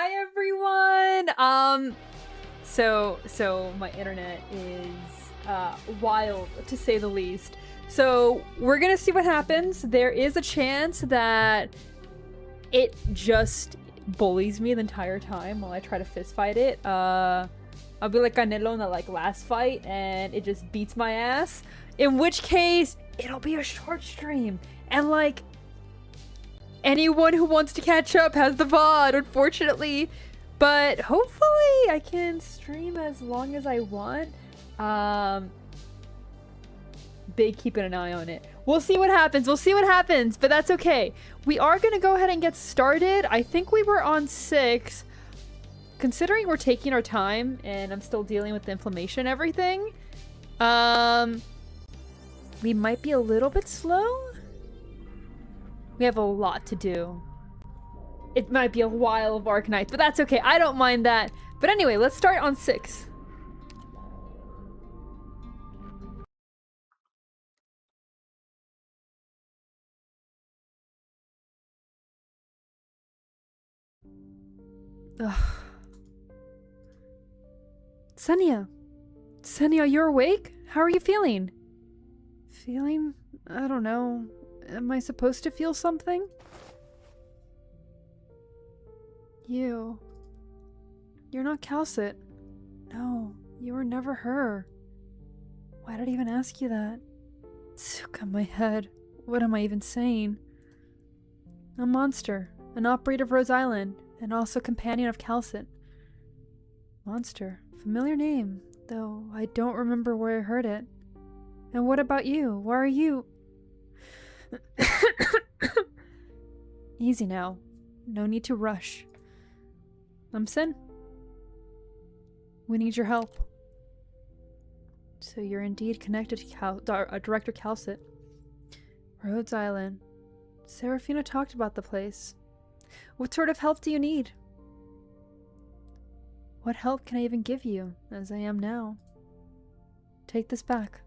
Hi everyone. So my internet is wild to say the least. So we're gonna see what happens. There is a chance that it just bullies me the entire time while I try to fist fight it. I'll be like Canelo in that last fight and it just beats my ass. In which case, it'll be a short stream. And anyone who wants to catch up has the VOD, unfortunately. But hopefully I can stream as long as I want. Big keeping an eye on it. We'll see what happens. We'll see what happens, but that's okay. We are going to go ahead and get started. I think we were on 6. Considering we're taking our time and I'm still dealing with the inflammation and everything, we might be a little bit slow. We have a lot to do. It might be a while of Arknights, but that's okay. I don't mind that. But anyway, let's start on 6. Ugh. Senya, you're awake? How are you feeling? Feeling? I don't know. Am I supposed to feel something? You're not Calcit. No, you were never her. Why did I even ask you that? Tsuka, my head. What am I even saying? A monster, an operator of Rose Island, and also companion of Calcit. Monster. Familiar name, though I don't remember where I heard it. And what about you? Why are you... Easy now. No need to rush. Sin. We need your help. So you're indeed connected to Director Calcit. Rhodes Island. Serafina talked about the place. What sort of help do you need? What help can I even give you, as I am now? Take this back.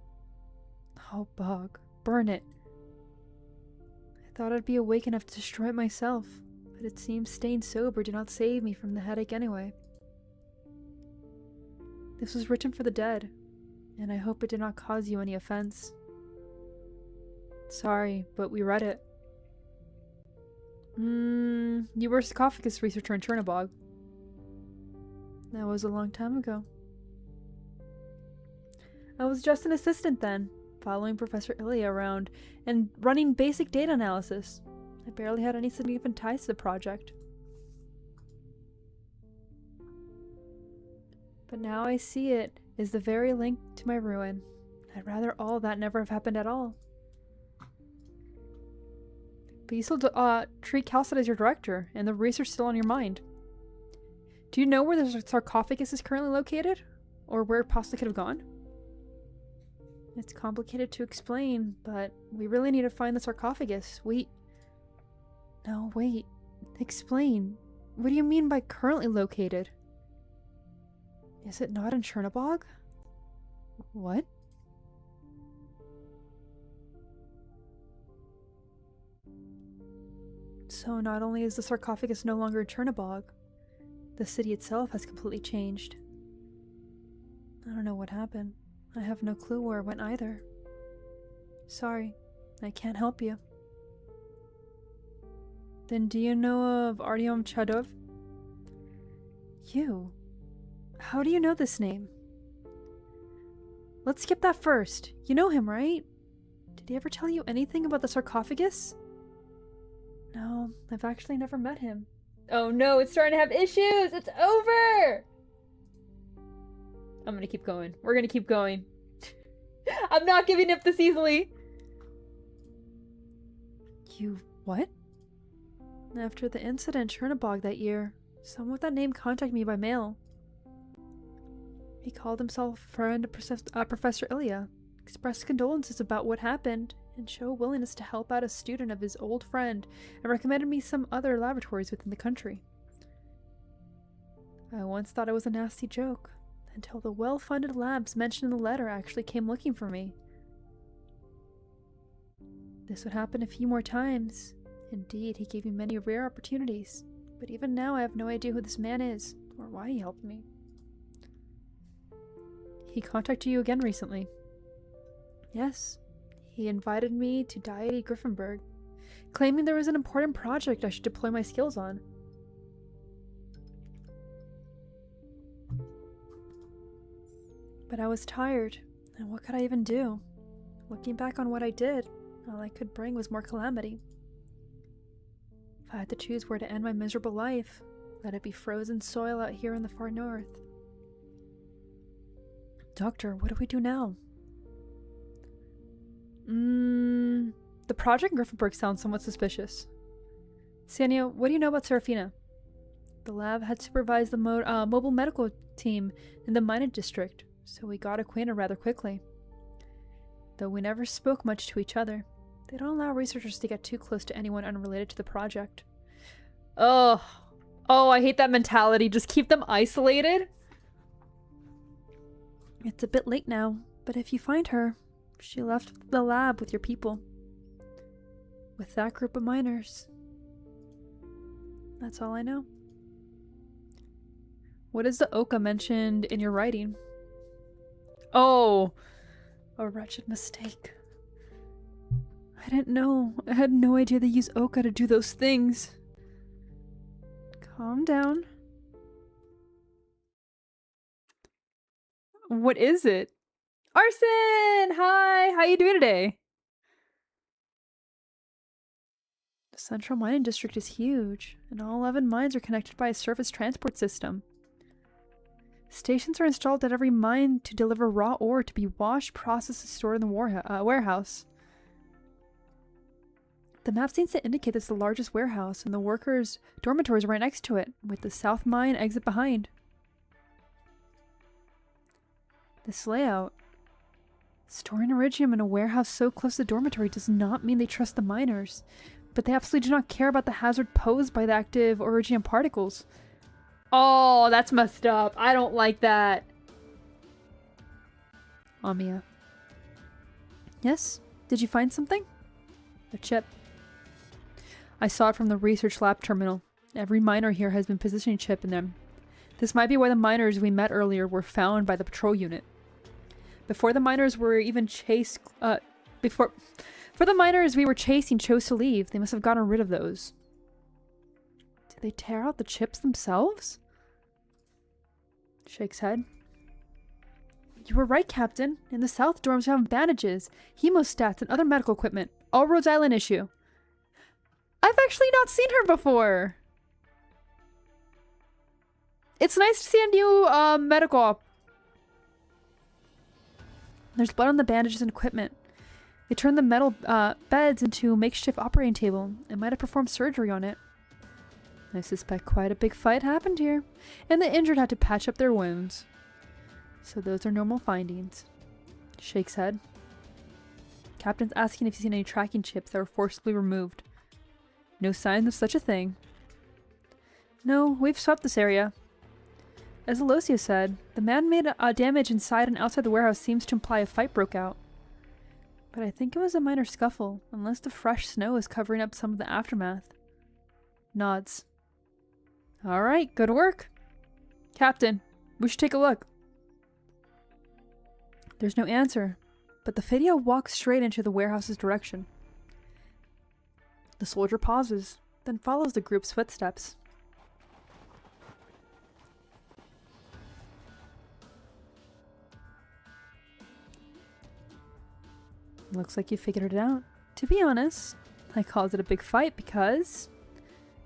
Oh, bug. Burn it. I thought I'd be awake enough to destroy it myself, but it seems staying sober did not save me from the headache anyway. This was written for the dead, and I hope it did not cause you any offense. Sorry, but we read it. You were a sarcophagus researcher in Chernobog. That was a long time ago. I was just an assistant then, following Professor Ilya around and running basic data analysis. I barely had any significant ties to the project. But now I see it is the very link to my ruin. I'd rather all that never have happened at all. But you still treat Calcit as your director, and the research still on your mind. Do you know where the sarcophagus is currently located? Or where it possibly could have gone? It's complicated to explain, but we really need to find the sarcophagus. No, wait. Explain. What do you mean by currently located? Is it not in Chernobog? What? So not only is the sarcophagus no longer in Chernobog, the city itself has completely changed. I don't know what happened. I have no clue where it went either. Sorry, I can't help you. Then do you know of Artyom Chadov? You? How do you know this name? Let's skip that first. You know him, right? Did he ever tell you anything about the sarcophagus? No, I've actually never met him. Oh no, it's starting to have issues! It's over! I'm gonna keep going. We're gonna keep going. I'm not giving up this easily! You... what? After the incident in Chernobog that year, someone with that name contacted me by mail. He called himself a friend of Professor Ilya, expressed condolences about what happened, and showed willingness to help out a student of his old friend, and recommended me some other laboratories within the country. I once thought it was a nasty joke, until the well-funded labs mentioned in the letter actually came looking for me. This would happen a few more times. Indeed, he gave me many rare opportunities, But even now, I have no idea who this man is, or why he helped me. He contacted you again recently. Yes. He invited me to Deity Griffinburg, claiming there was an important project I should deploy my skills on. But I was tired, and what could I even do? Looking back on what I did, all I could bring was more calamity. If I had to choose where to end my miserable life, let it be frozen soil out here in the far north. Doctor, what do we do now? The project in Griffinburg sounds somewhat suspicious. Sanya, what do you know about Serafina? The lab had supervised the mobile medical team in the mining district, so we got acquainted rather quickly. Though we never spoke much to each other, they don't allow researchers to get too close to anyone unrelated to the project. Oh, I hate that mentality. Just keep them isolated. It's a bit late now, but if you find her, she left the lab with your people. With that group of miners. That's all I know. What is the Oka mentioned in your writing? Oh, a wretched mistake. I didn't know. I had no idea they use Oka to do those things. Calm down. What is it? Arson! Hi! How you doing today? The central mining district is huge, and all 11 mines are connected by a surface transport system. Stations are installed at every mine to deliver raw ore to be washed, processed, and stored in the warehouse. The map seems to indicate it's the largest warehouse, and the workers' dormitories are right next to it, with the south mine exit behind. This layout. Storing iridium in a warehouse so close to the dormitory does not mean they trust the miners, but they absolutely do not care about the hazard posed by the active iridium particles. Oh, that's messed up. I don't like that. Amiya. Yes? Did you find something? A chip. I saw it from the research lab terminal. Every miner here has been positioning a chip in them. This might be why the miners we met earlier were found by the patrol unit. Before the miners were even chased, before the miners we were chasing chose to leave, they must have gotten rid of those. Did they tear out the chips themselves? Shakes head. You were right, Captain. In the south dorms we have bandages, hemostats, and other medical equipment. All Rhodes Island issue. I've actually not seen her before. It's nice to see a new medical op. There's blood on the bandages and equipment. They turned the metal beds into a makeshift operating table and might have performed surgery on it. I suspect quite a big fight happened here, and the injured had to patch up their wounds. So those are normal findings. Shakes head. Captain's asking if he's seen any tracking chips that were forcibly removed. No signs of such a thing. No, we've swept this area. As Alosia said, the man-made damage inside and outside the warehouse seems to imply a fight broke out. But I think it was a minor scuffle, unless the fresh snow is covering up some of the aftermath. Nods. Alright, good work. Captain, we should take a look. There's no answer, but the video walks straight into the warehouse's direction. The soldier pauses, then follows the group's footsteps. Looks like you figured it out. To be honest, I called it a big fight because...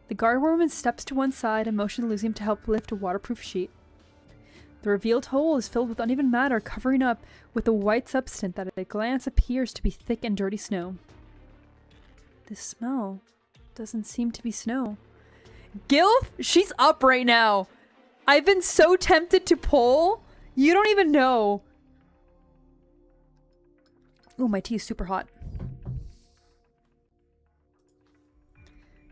The guardwoman steps to one side and motions Lucium to help lift a waterproof sheet. The revealed hole is filled with uneven matter covering up with a white substance that at a glance appears to be thick and dirty snow. This smell doesn't seem to be snow. Gilf? She's up right now! I've been so tempted to pull. You don't even know. Oh, my tea is super hot.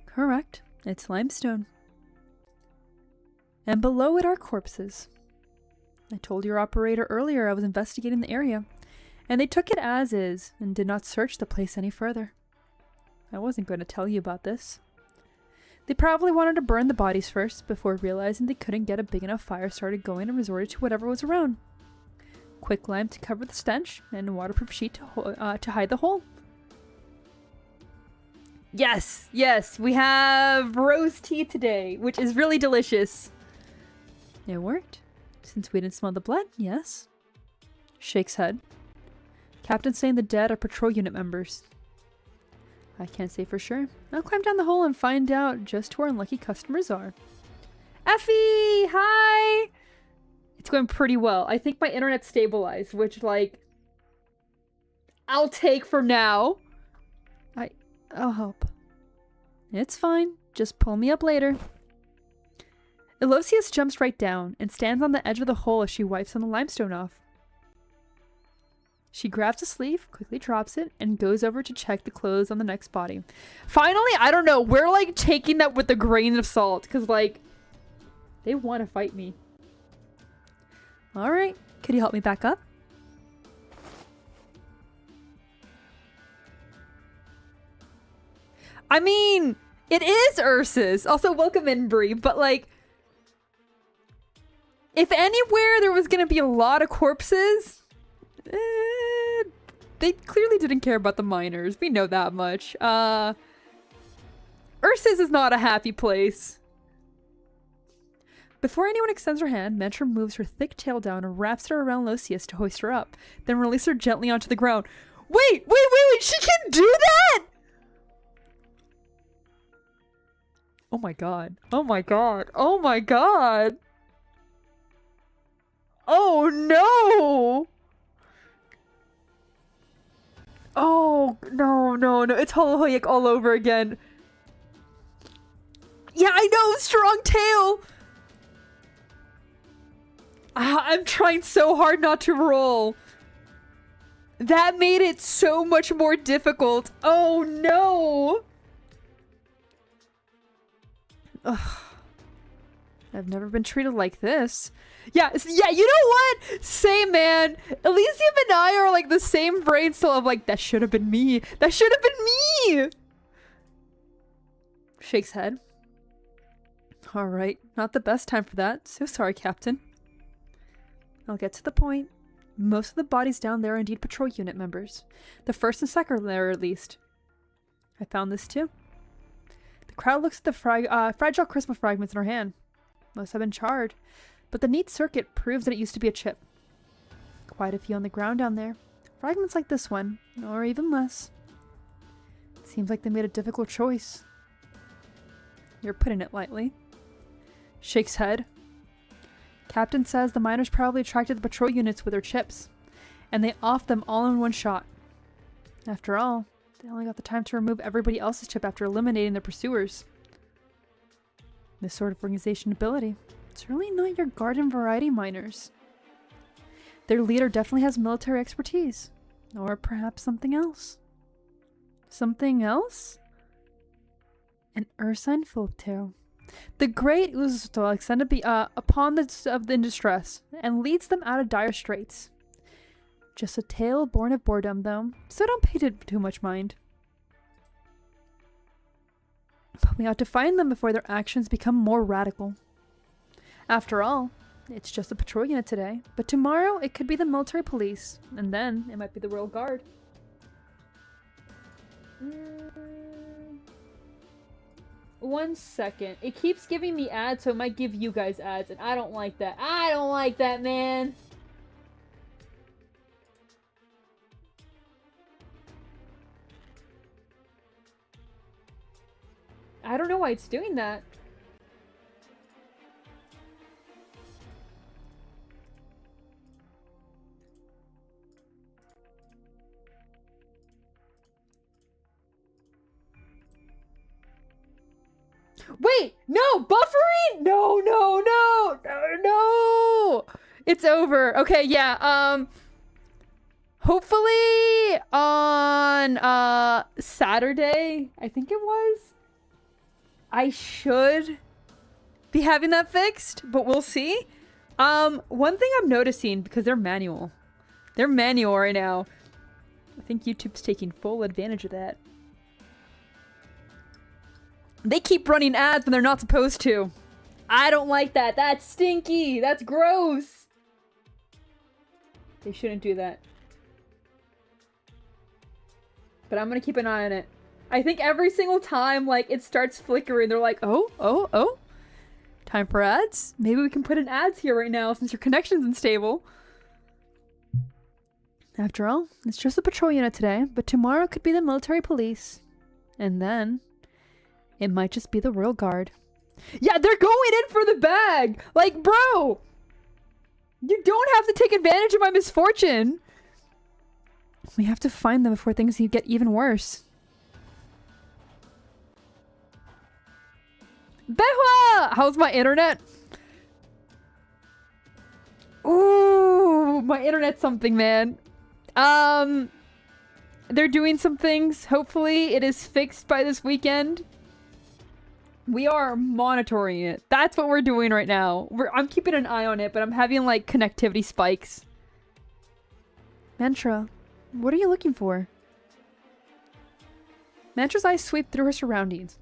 Correct. It's limestone. And below it are corpses. I told your operator earlier I was investigating the area, and they took it as is and did not search the place any further. I wasn't going to tell you about this. They probably wanted to burn the bodies first, before realizing they couldn't get a big enough fire started going and resorted to whatever was around. Quick lime to cover the stench, and a waterproof sheet to hide the hole. Yes, yes, we have rose tea today, which is really delicious. It worked. Since we didn't smell the blood, yes. Shakes head. Captain's saying the dead are patrol unit members. I can't say for sure. I'll climb down the hole and find out just who our unlucky customers are. Effie! Hi! It's going pretty well. I think my internet's stabilized, which, like, I'll take for now. I'll help. It's fine. Just pull me up later. Elosius jumps right down and stands on the edge of the hole as she wipes some of the limestone off. She grabs a sleeve, quickly drops it, and goes over to check the clothes on the next body. Finally, I don't know, we're like taking that with a grain of salt, because like, they want to fight me. Alright, could you help me back up? I mean, it is Ursus. Also, welcome in, Bree, but like, if anywhere there was going to be a lot of corpses, they clearly didn't care about the miners. We know that much. Ursus is not a happy place. Before anyone extends her hand, Mantra moves her thick tail down and wraps her around Losius to hoist her up, then release her gently onto the ground. Wait! She can do that?! Oh my god. Oh my god. Oh my god! Oh no! Oh, no. It's Holohoyek all over again. Yeah, I know! Strong tail! I'm trying so hard not to roll. That made it so much more difficult. Oh, no! Ugh. I've never been treated like this. Yeah, you know what? Same, man. Elysium and I are like the same brain cell of like, that should have been me. That should have been me! Shakes head. Alright, not the best time for that. So sorry, Captain. I'll get to the point. Most of the bodies down there are indeed patrol unit members. The first and second are there, at least. I found this too. The crowd looks at the fragile crystal fragments in her hand. Must have been charred. But the neat circuit proves that it used to be a chip. Quite a few on the ground down there. Fragments like this one, or even less. Seems like they made a difficult choice. You're putting it lightly. Shakes head. Captain says the miners probably attracted the patrol units with their chips, and they offed them all in one shot. After all, they only got the time to remove everybody else's chip after eliminating their pursuers. This sort of organization ability. It's really not your garden variety miners. Their leader definitely has military expertise. Or perhaps something else. Something else? An Ursine folktale. The great Uzstok extended upon the in distress, and leads them out of dire straits. Just a tale born of boredom, though, so don't pay too much mind. But we ought to find them before their actions become more radical. After all, it's just a patrol unit today, but tomorrow it could be the military police, and then it might be the Royal Guard. 1 second. It keeps giving me ads, so it might give you guys ads, and I don't like that. I don't like that, man! I don't know why it's doing that. Wait! No! Buffering! No! It's over. Okay, yeah, hopefully on, Saturday, I think it was, I should be having that fixed, but we'll see. One thing I'm noticing, because they're manual right now. I think YouTube's taking full advantage of that. They keep running ads when they're not supposed to. I don't like that. That's stinky. That's gross. They shouldn't do that. But I'm gonna keep an eye on it. I think every single time, like, it starts flickering, they're like, oh. Time for ads? Maybe we can put in ads here right now since your connection's unstable. After all, it's just a patrol unit today, but tomorrow could be the military police. And then, it might just be the Royal Guard. Yeah, they're going in for the bag! Like, bro! You don't have to take advantage of my misfortune! We have to find them before things get even worse. Behua! How's my internet? Ooh, my internet's something, man. They're doing some things. Hopefully it is fixed by this weekend. We are monitoring it. That's what we're doing right now. I'm keeping an eye on it, but I'm having, like, connectivity spikes. Mantra, what are you looking for? Mantra's eyes sweep through her surroundings.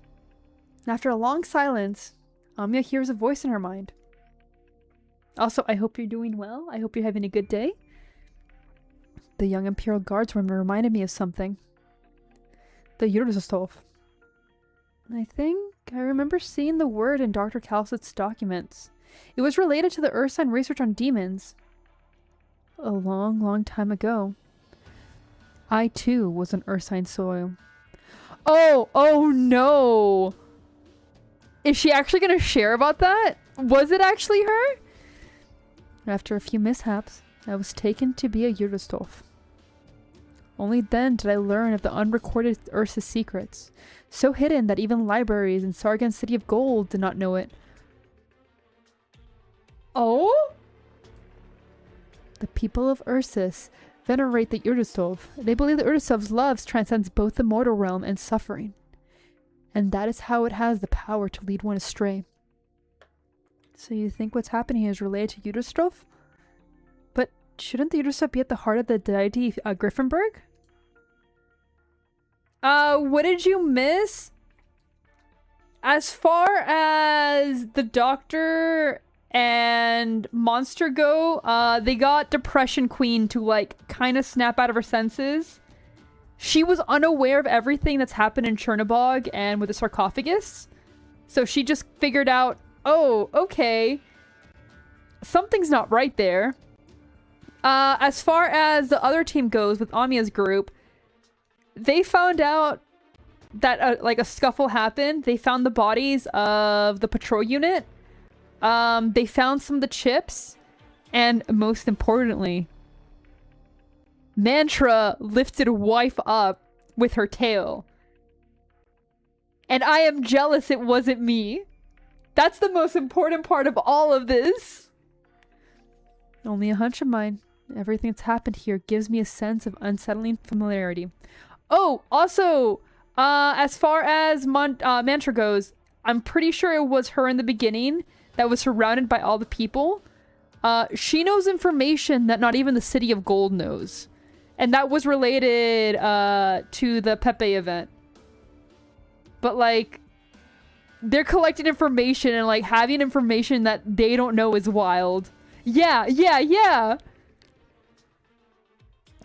After a long silence, Anya hears a voice in her mind. Also, I hope you're doing well. I hope you're having a good day. The young Imperial Guardswoman reminded me of something. The Yuruzostov. I think I remember seeing the word in Dr. Calcett's documents. It was related to the Ursine research on demons. A long, long time ago. I too was on Ursine soil. Oh no! Is she actually gonna share about that? Was it actually her? After a few mishaps, I was taken to be a Yurustov. Only then did I learn of the unrecorded Ursa secrets, so hidden that even libraries in Sargon's City of Gold did not know it. Oh? The people of Ursus venerate the Urustov. They believe the Urustov's love transcends both the mortal realm and suffering. And that is how it has the power to lead one astray. So you think what's happening here is related to Urustov? But shouldn't the Urustov be at the heart of the deity Griffenberg? What did you miss? As far as the Doctor and Monster go, they got Depression Queen to, like, kind of snap out of her senses. She was unaware of everything that's happened in Chernobog and with the sarcophagus. So she just figured out, oh, okay, something's not right there. As far as the other team goes with Amia's group, they found out that like a scuffle happened. They found the bodies of the patrol unit. They found some of the chips. And most importantly, Mantra lifted wife up with her tail. And I am jealous it wasn't me. That's the most important part of all of this. Only a hunch of mine. Everything that's happened here gives me a sense of unsettling familiarity. Oh, also, as far as Mantra goes, I'm pretty sure it was her in the beginning that was surrounded by all the people. She knows information that not even the City of Gold knows. And that was related to the Pepe event. But, like, they're collecting information and, like, having information that they don't know is wild. Yeah.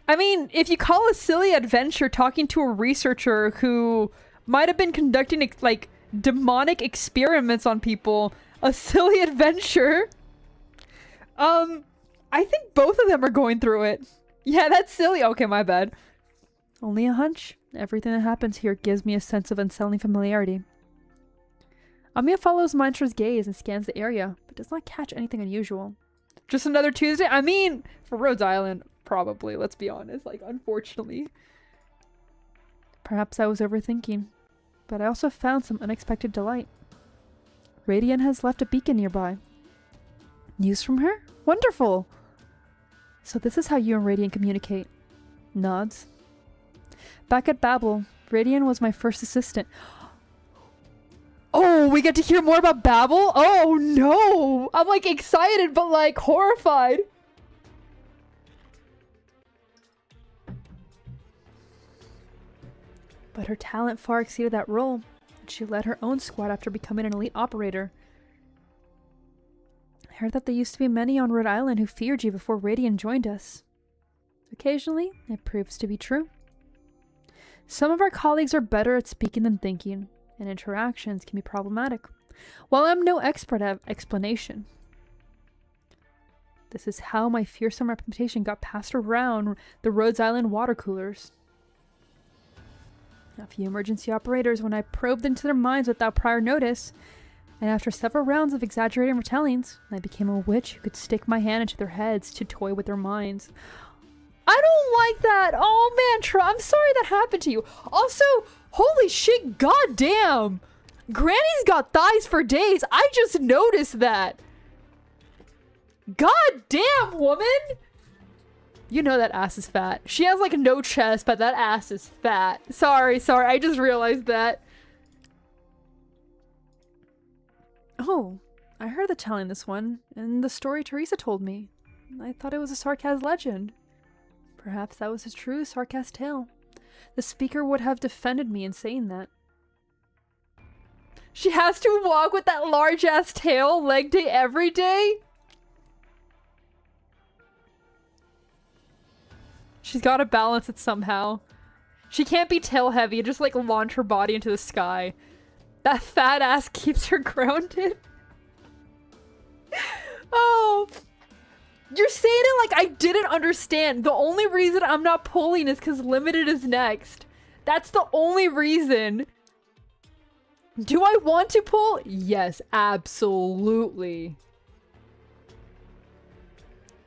I mean, if you call a silly adventure talking to a researcher who might have been conducting, like, demonic experiments on people a silly adventure, I think both of them are going through it. Yeah, that's silly. Okay, my bad. Only a hunch. Everything that happens here gives me a sense of unsettling familiarity. Amiya follows Mantra's gaze and scans the area, but does not catch anything unusual. Just another Tuesday? I mean, for Rhodes Island, probably, let's be honest. Like, unfortunately. Perhaps I was overthinking, but I also found some unexpected delight. Radiant has left a beacon nearby. News from her? Wonderful! So this is how you and Radiant communicate. Nods. Back at Babel, Radiant was my first assistant. Oh, we get to hear more about Babel? Oh no! I'm like excited, but like horrified. But her talent far exceeded that role. She led her own squad after becoming an elite operator. I heard that there used to be many on Rhode Island who feared you before Radiant joined us. Occasionally, it proves to be true. Some of our colleagues are better at speaking than thinking, and interactions can be problematic. While I'm no expert at explanation, this is how my fearsome reputation got passed around the Rhode Island water coolers. A few emergency operators, when I probed into their minds without prior notice, and after several rounds of exaggerating retellings, I became a witch who could stick my hand into their heads to toy with their minds. I don't like that! Oh man, I'm sorry that happened to you. Also, holy shit, goddamn! Granny's got thighs for days. I just noticed that. God damn, woman! You know that ass is fat. She has like no chest, but that ass is fat. Sorry, I just realized that. Oh, I heard the telling this one, and the story Teresa told me. I thought it was a Sarkaz legend. Perhaps that was a true Sarkaz tale. The speaker would have defended me in saying that. She has to walk with that large-ass tail leg day every day? She's gotta balance it somehow. She can't be tail heavy and just like launch her body into the sky. That fat ass keeps her grounded. Oh. You're saying it like I didn't understand. The only reason I'm not pulling is because limited is next. That's the only reason. Do I want to pull? Yes, absolutely.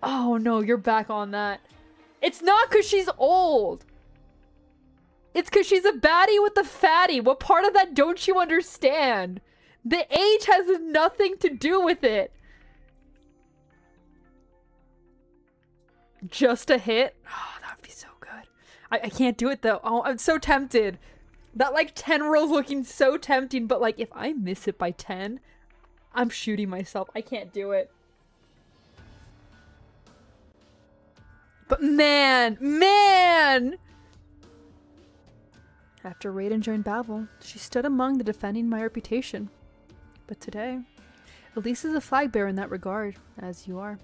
Oh no, you're back on that. It's not because she's old. It's because she's a baddie with a fatty. What part of that don't you understand? The age has nothing to do with it. Just a hit? Oh, that would be so good. I can't do it though. Oh, I'm so tempted. That like 10 rolls looking so tempting, but like if I miss it by 10, I'm shooting myself. I can't do it. But man! After Raiden joined Babel, she stood among the defending my reputation. But today, Elise is a flag bearer in that regard, as you are.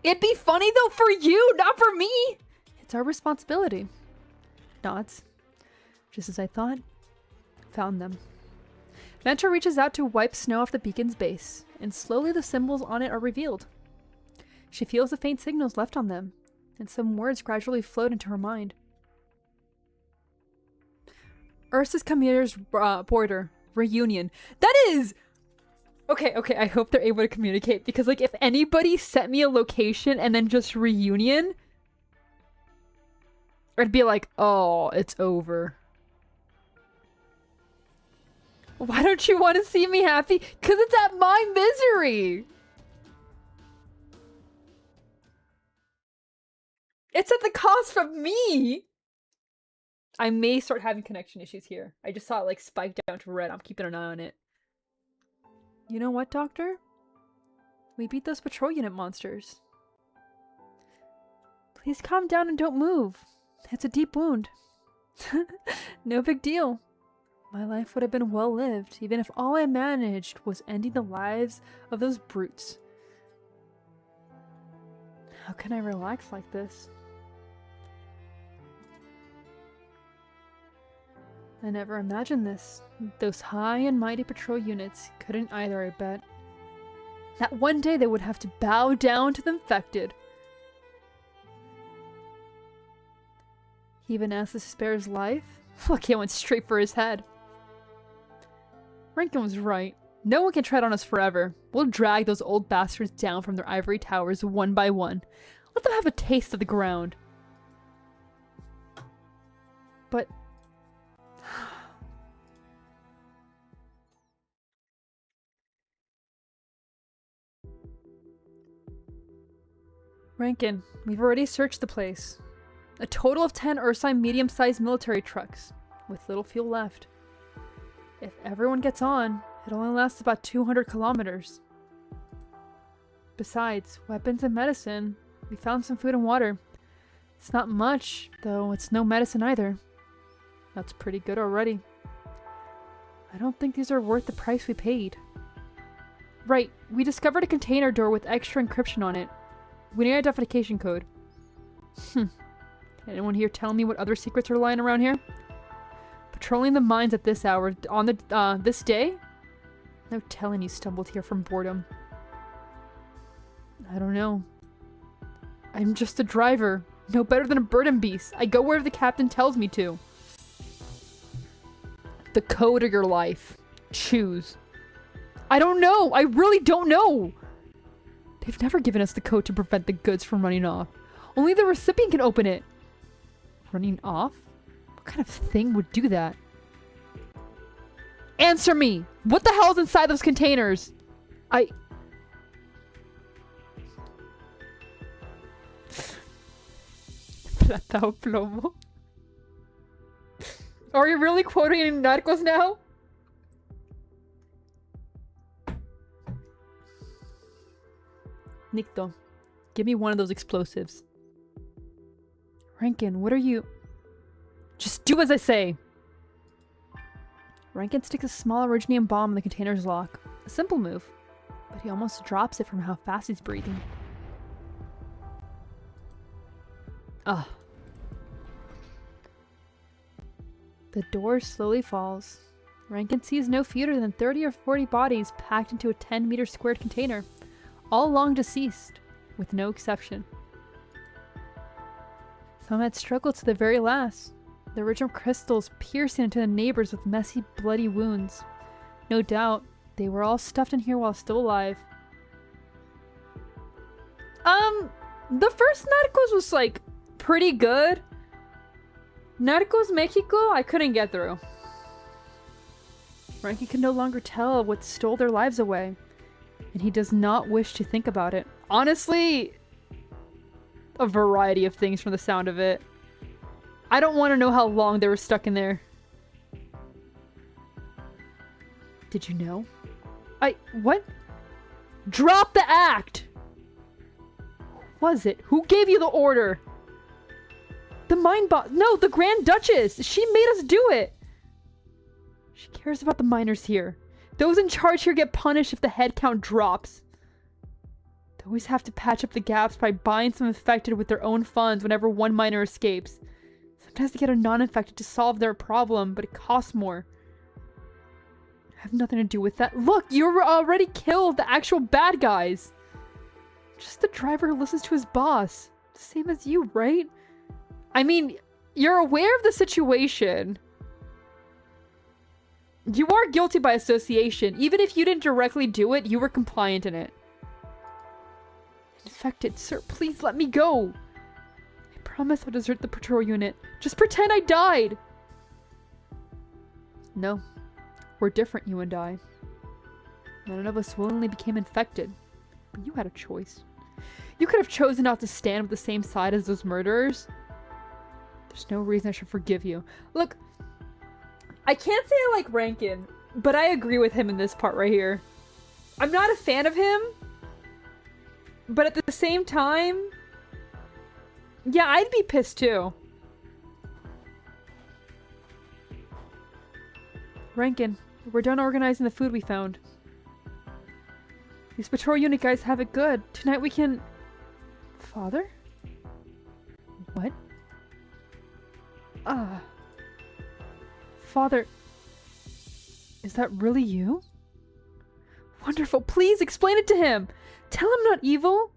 It'd be funny though for you, not for me! It's our responsibility. Nods. Just as I thought. Found them. Mentor reaches out to wipe snow off the beacon's base, and slowly the symbols on it are revealed. She feels the faint signals left on them, and some words gradually float into her mind. Ursa's commuter's border. Reunion. That is... Okay, I hope they're able to communicate, because like if anybody sent me a location and then just reunion, I'd be like, oh, it's over. Why don't you want to see me happy? Because it's at my misery! It's at the cost of me! I may start having connection issues here. I just saw it like spike down to red. I'm keeping an eye on it. You know what, Doctor? We beat those patrol unit monsters. Please calm down and don't move. It's a deep wound. No big deal. My life would have been well lived, even if all I managed was ending the lives of those brutes. How can I relax like this? I never imagined this. Those high and mighty patrol units couldn't either, I bet. That one day they would have to bow down to the infected. He even asked us to spare his life? Look, he went straight for his head. Rankin was right. No one can tread on us forever. We'll drag those old bastards down from their ivory towers one by one. Let them have a taste of the ground. But... Rankin, we've already searched the place. A total of 10 Ursine medium-sized military trucks, with little fuel left. If everyone gets on, it only lasts about 200 kilometers. Besides, weapons and medicine, we found some food and water. It's not much, though it's no medicine either. That's pretty good already. I don't think these are worth the price we paid. Right, we discovered a container door with extra encryption on it. We need an identification code. Anyone here telling me what other secrets are lying around here? Patrolling the mines at this hour on the this day? No telling you stumbled here from boredom. I don't know. I'm just a driver. No better than a burden beast. I go wherever the captain tells me to. The code of your life. Choose. I don't know. I really don't know. They've never given us the code to prevent the goods from running off. Only the recipient can open it. Running off? What kind of thing would do that? Answer me! What the hell is inside those containers? Plata o plomo. Are you really quoting in Narcos now? Nicto, give me one of those explosives. Rankin, what are you... Just do as I say! Rankin sticks a small originium bomb in the container's lock. A simple move, but he almost drops it from how fast he's breathing. Ugh. The door slowly falls. Rankin sees no fewer than 30 or 40 bodies packed into a 10-meter squared container, all long deceased, with no exception. Some had struggled to the very last, the original crystals piercing into the neighbors with messy, bloody wounds. No doubt, they were all stuffed in here while still alive. The first Narcos was, like, pretty good. Narcos Mexico, I couldn't get through. Rankin can no longer tell what stole their lives away, and he does not wish to think about it. Honestly, a variety of things from the sound of it. I don't want to know how long they were stuck in there. Did you know? What? Drop the act! Who was it? Who gave you the order? The mine boss. No, the Grand Duchess! She made us do it! She cares about the miners here. Those in charge here get punished if the head count drops. They always have to patch up the gaps by buying some infected with their own funds whenever one miner escapes. Sometimes they get a non-infected to solve their problem, but it costs more. I have nothing to do with that. Look, you already killed the actual bad guys. Just the driver who listens to his boss. Same as you, right? I mean, you're aware of the situation. You are guilty by association. Even if you didn't directly do it, you were compliant in it. Infected, sir, please let me go. I promise I'll desert the patrol unit. Just pretend I died. No. We're different, you and I. None of us willingly became infected. But you had a choice. You could have chosen not to stand with the same side as those murderers. There's no reason I should forgive you. Look, I can't say I like Rankin, but I agree with him in this part right here. I'm not a fan of him, but at the same time, yeah, I'd be pissed too. Rankin, we're done organizing the food we found. These patrol unit guys have it good. Tonight we can... Father? What? Father... Is that really you? Wonderful. Please explain it to him. Tell him I'm not evil.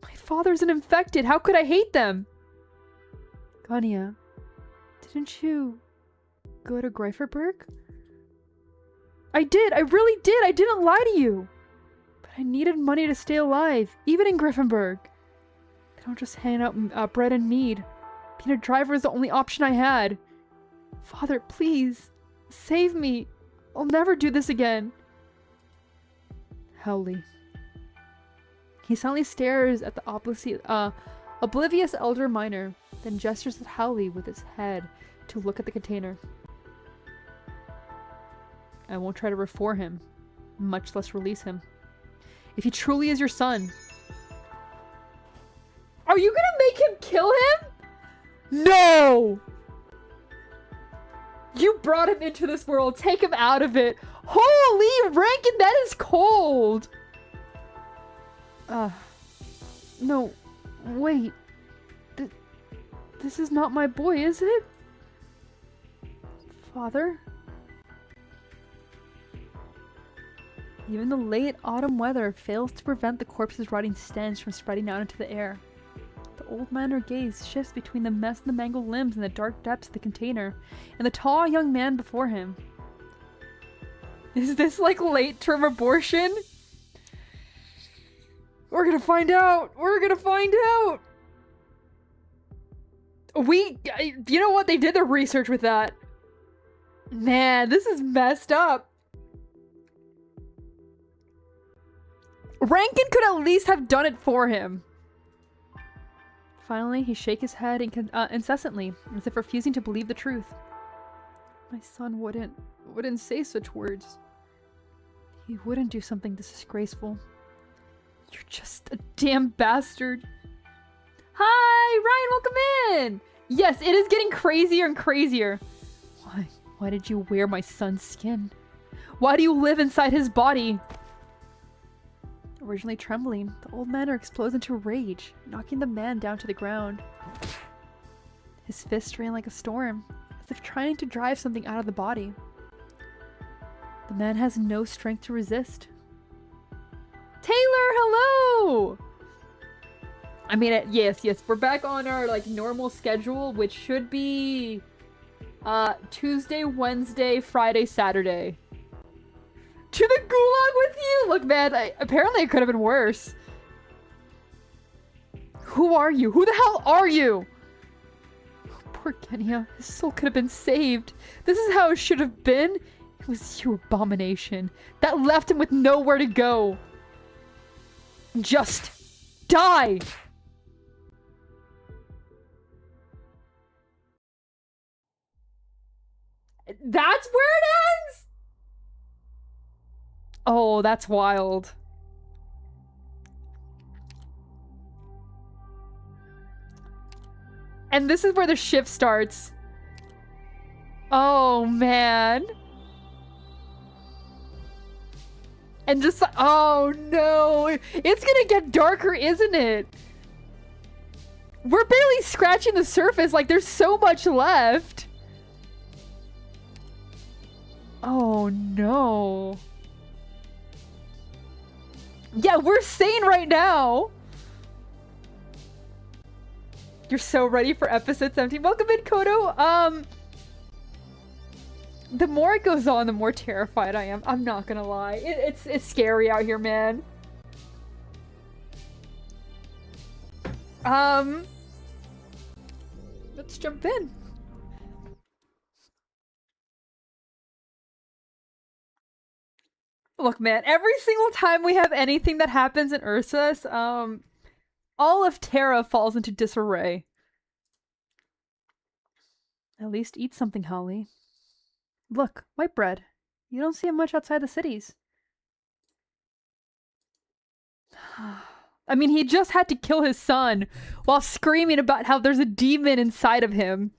My father's an infected. How could I hate them? Gania, didn't you go to Greifenberg? I did. I really did. I didn't lie to you. But I needed money to stay alive, even in Greifenberg. They don't just hand out bread and mead. Being a driver is the only option I had. Father, please, save me. I'll never do this again. Howley. He suddenly stares at the oblivious elder miner, then gestures at Howley with his head to look at the container. I won't try to reform him, much less release him. If he truly is your son... Are you gonna make him kill him? No! You brought him into this world. Take him out of it. Holy Rankin, that is cold. No, wait. This is not my boy, is it? Father? Even the late autumn weather fails to prevent the corpse's rotting stench from spreading out into the air. The old manor gaze shifts between the mess and the mangled limbs in the dark depths of the container, and the tall young man before him. Is this like late-term abortion? We're gonna find out! We're gonna find out! You know what? They did their research with that. Man, this is messed up. Rankin could at least have done it for him. Finally, he shakes his head incessantly, as if refusing to believe the truth. My son wouldn't say such words. He wouldn't do something this disgraceful. You're just a damn bastard. Hi, Ryan, welcome in! Yes, it is getting crazier and crazier. Why did you wear my son's skin? Why do you live inside his body? Originally trembling, the old manor explodes into rage, knocking the man down to the ground. His fists rain like a storm, as if trying to drive something out of the body. The man has no strength to resist. Taylor, hello! I mean, yes, we're back on our, like, normal schedule, which should be, Tuesday, Wednesday, Friday, Saturday. To the gulag with you? Look, man, apparently it could have been worse. Who are you? Who the hell are you? Oh, poor Kenya. His soul could have been saved. This is how it should have been. It was you, abomination. That left him with nowhere to go. Just die! That's where it ends? Oh, that's wild. And this is where the shift starts. Oh, man. And just like, oh no. It's gonna get darker, isn't it? We're barely scratching the surface. Like, there's so much left. Oh no. Yeah, we're sane right now. You're so ready for episode 17. Welcome in, Kodo. The more it goes on, the more terrified I am. I'm not gonna lie. It's scary out here, man. Let's jump in. Look, man, every single time we have anything that happens in Ursus, all of Terra falls into disarray. At least eat something, Holly. Look, white bread. You don't see it much outside the cities. I mean, he just had to kill his son while screaming about how there's a demon inside of him.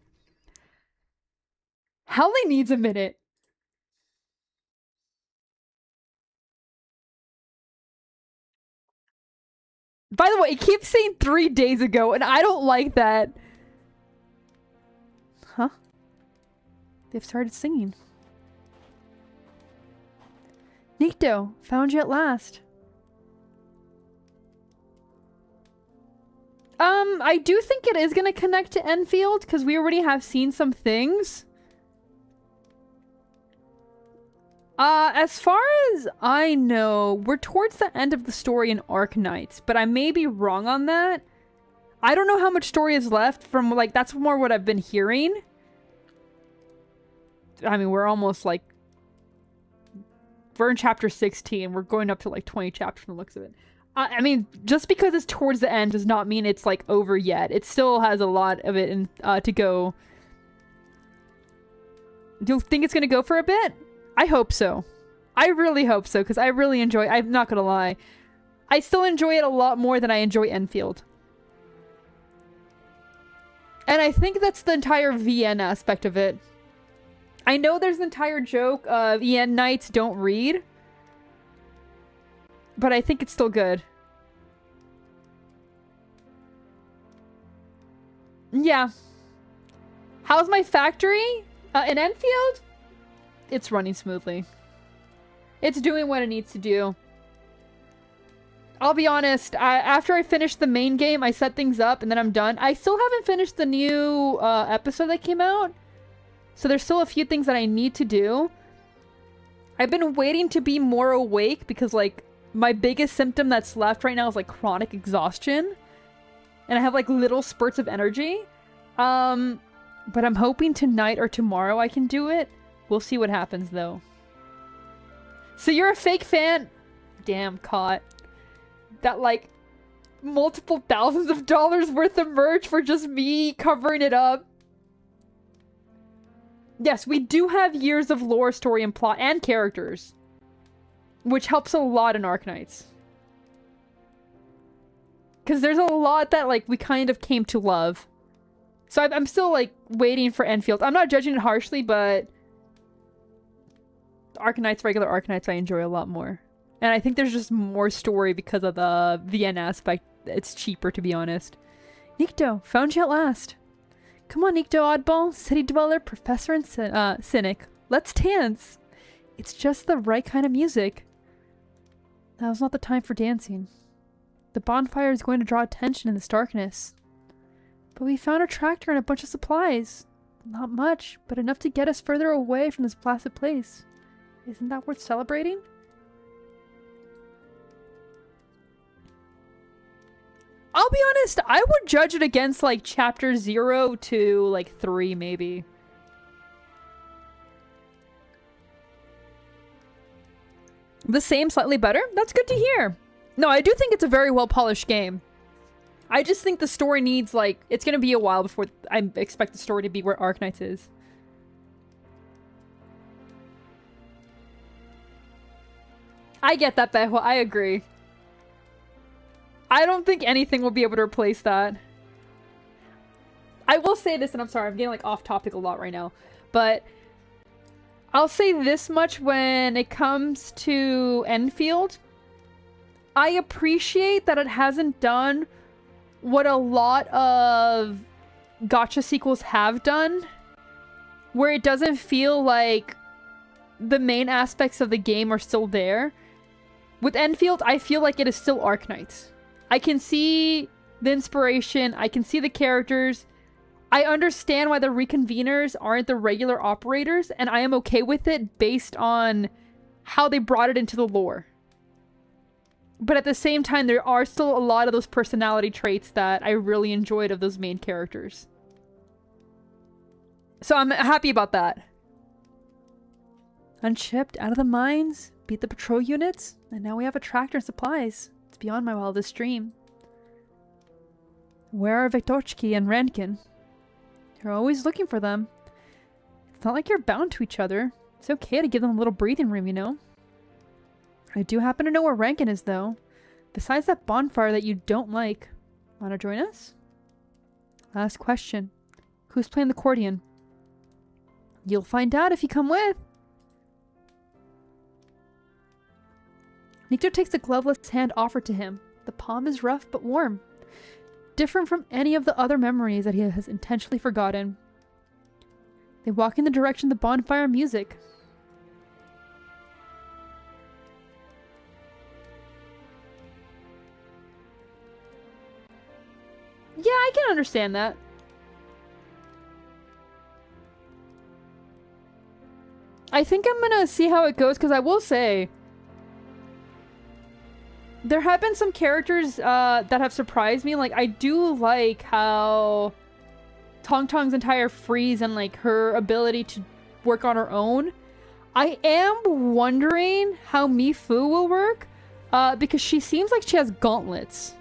Holly needs a minute. By the way, it keeps saying 3 days ago, and I don't like that. Huh? They've started singing. Nikto, found you at last. I do think it is going to connect to Enfield, because we already have seen some things. As far as I know, we're towards the end of the story in Arknights, but I may be wrong on that. I don't know how much story is left from, like, that's more what I've been hearing. I mean, we're almost, like, we're in chapter 16. We're going up to, like, 20 chapters from the looks of it. I mean, just because it's towards the end does not mean it's, like, over yet. It still has a lot of it in, to go. Do you think it's gonna go for a bit? I hope so. I really hope so, because I really enjoy... I'm not gonna lie. I still enjoy it a lot more than I enjoy Enfield. And I think that's the entire VN aspect of it. I know there's an entire joke of Knights don't read, but I think it's still good. Yeah. How's my factory? In Enfield? It's running smoothly. It's doing what it needs to do. I'll be honest, after I finish the main game, I set things up and then I'm done. I still haven't finished the new episode that came out. So there's still a few things that I need to do. I've been waiting to be more awake because, like, my biggest symptom that's left right now is, like, chronic exhaustion. And I have, like, little spurts of energy. But I'm hoping tonight or tomorrow I can do it. We'll see what happens, though. So you're a fake fan? Damn, caught. That, like, multiple thousands of dollars worth of merch for just me covering it up. Yes, we do have years of lore, story, and plot, and characters. Which helps a lot in Arknights. Because there's a lot that, like, we kind of came to love. So I'm still, like, waiting for Enfield. I'm not judging it harshly, but Arknights, regular Arknights, I enjoy a lot more. And I think there's just more story because of the VN aspect. It's cheaper, to be honest. Nikto, found you at last. Come on, Nikto Oddball, City Dweller, Professor, and Cynic. Let's dance. It's just the right kind of music. Now's not the time for dancing. The bonfire is going to draw attention in this darkness. But we found a tractor and a bunch of supplies. Not much, but enough to get us further away from this placid place. Isn't that worth celebrating? I'll be honest, I would judge it against, like, chapter 0 to, like, 3, maybe. The same, slightly better? That's good to hear. No, I do think it's a very well-polished game. I just think the story needs, like, it's gonna be a while before I expect the story to be where Arknights is. I get that, Beho. I agree. I don't think anything will be able to replace that. I will say this, and I'm sorry, I'm getting, like, off topic a lot right now, but I'll say this much when it comes to Enfield. I appreciate that it hasn't done what a lot of gacha sequels have done, where it doesn't feel like the main aspects of the game are still there. With Enfield, I feel like it is still Arknights. I can see the inspiration, I can see the characters, I understand why the reconveners aren't the regular operators, and I am okay with it based on how they brought it into the lore. But at the same time, there are still a lot of those personality traits that I really enjoyed of those main characters. So I'm happy about that. Unshipped, out of the mines, beat the patrol units, and now we have a tractor and supplies. It's beyond my wildest dream. Where are Viktorchki and Rankin? You're always looking for them. It's not like you're bound to each other. It's okay to give them a little breathing room, you know? I do happen to know where Rankin is, though. Besides that bonfire that you don't like. Wanna join us? Last question. Who's playing the accordion? You'll find out if you come with. Nikto takes the gloveless hand offered to him. The palm is rough but warm. Different from any of the other memories that he has intentionally forgotten. They walk in the direction of the bonfire music. Yeah, I can understand that. I think I'm gonna see how it goes, because I will say there have been some characters that have surprised me. Like, I do like how Tong Tong's entire freeze and, like, her ability to work on her own. I am wondering how Mifu will work, because she seems like she has gauntlets.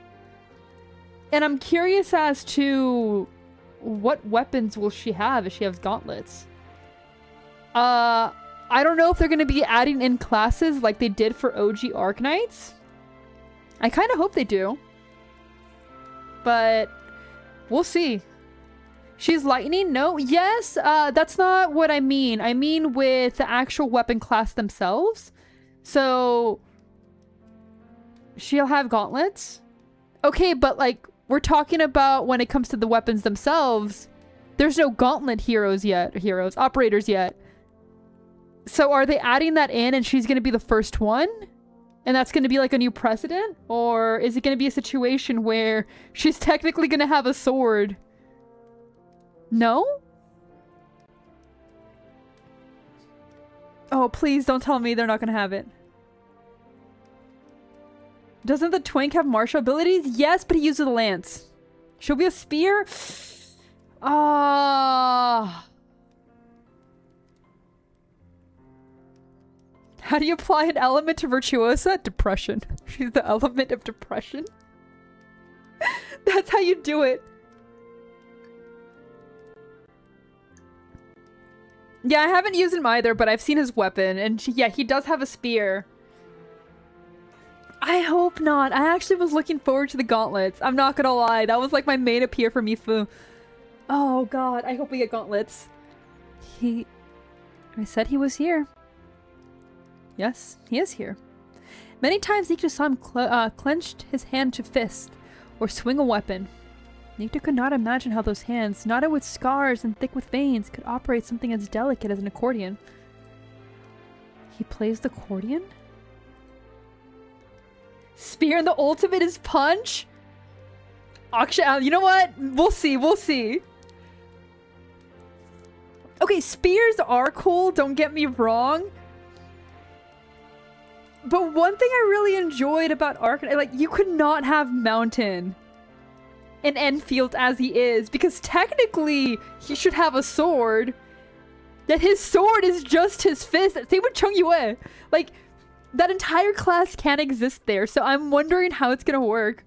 And I'm curious as to what weapons will she have if she has gauntlets. I don't know if they're going to be adding in classes like they did for OG Arknights. I kind of hope they do. But we'll see. She's lightning? No. Yes, that's not what I mean. I mean with the actual weapon class themselves. So she'll have gauntlets. Okay, but like we're talking about when it comes to the weapons themselves, there's no gauntlet operators yet. So are they adding that in and she's going to be the first one? And that's going to be like a new precedent? Or is it going to be a situation where she's technically going to have a sword? No? Oh, please don't tell me they're not going to have it. Doesn't the twink have martial abilities? Yes, but he uses a lance. She'll be a spear? Ah. How do you apply an element to Virtuosa? Depression. She's the element of depression. That's how you do it. Yeah, I haven't used him either, but I've seen his weapon. And yeah, he does have a spear. I hope not. I actually was looking forward to the gauntlets. I'm not gonna lie. That was like my main appeal for Mifu. Oh god, I hope we get gauntlets. I said he was here. Yes, he is here. Many times Nikita saw him clenched his hand to fist, or swing a weapon. Nikita could not imagine how those hands, knotted with scars and thick with veins, could operate something as delicate as an accordion. He plays the accordion? Spear and the ultimate is punch? Actually, you know what? We'll see, we'll see. Okay, spears are cool, don't get me wrong. But one thing I really enjoyed about Arknights, like, you could not have Mountain in Enfield as he is, because technically he should have a sword. That his sword is just his fist. Same with Chung Yue. Like, that entire class can't exist there, so I'm wondering how it's gonna work.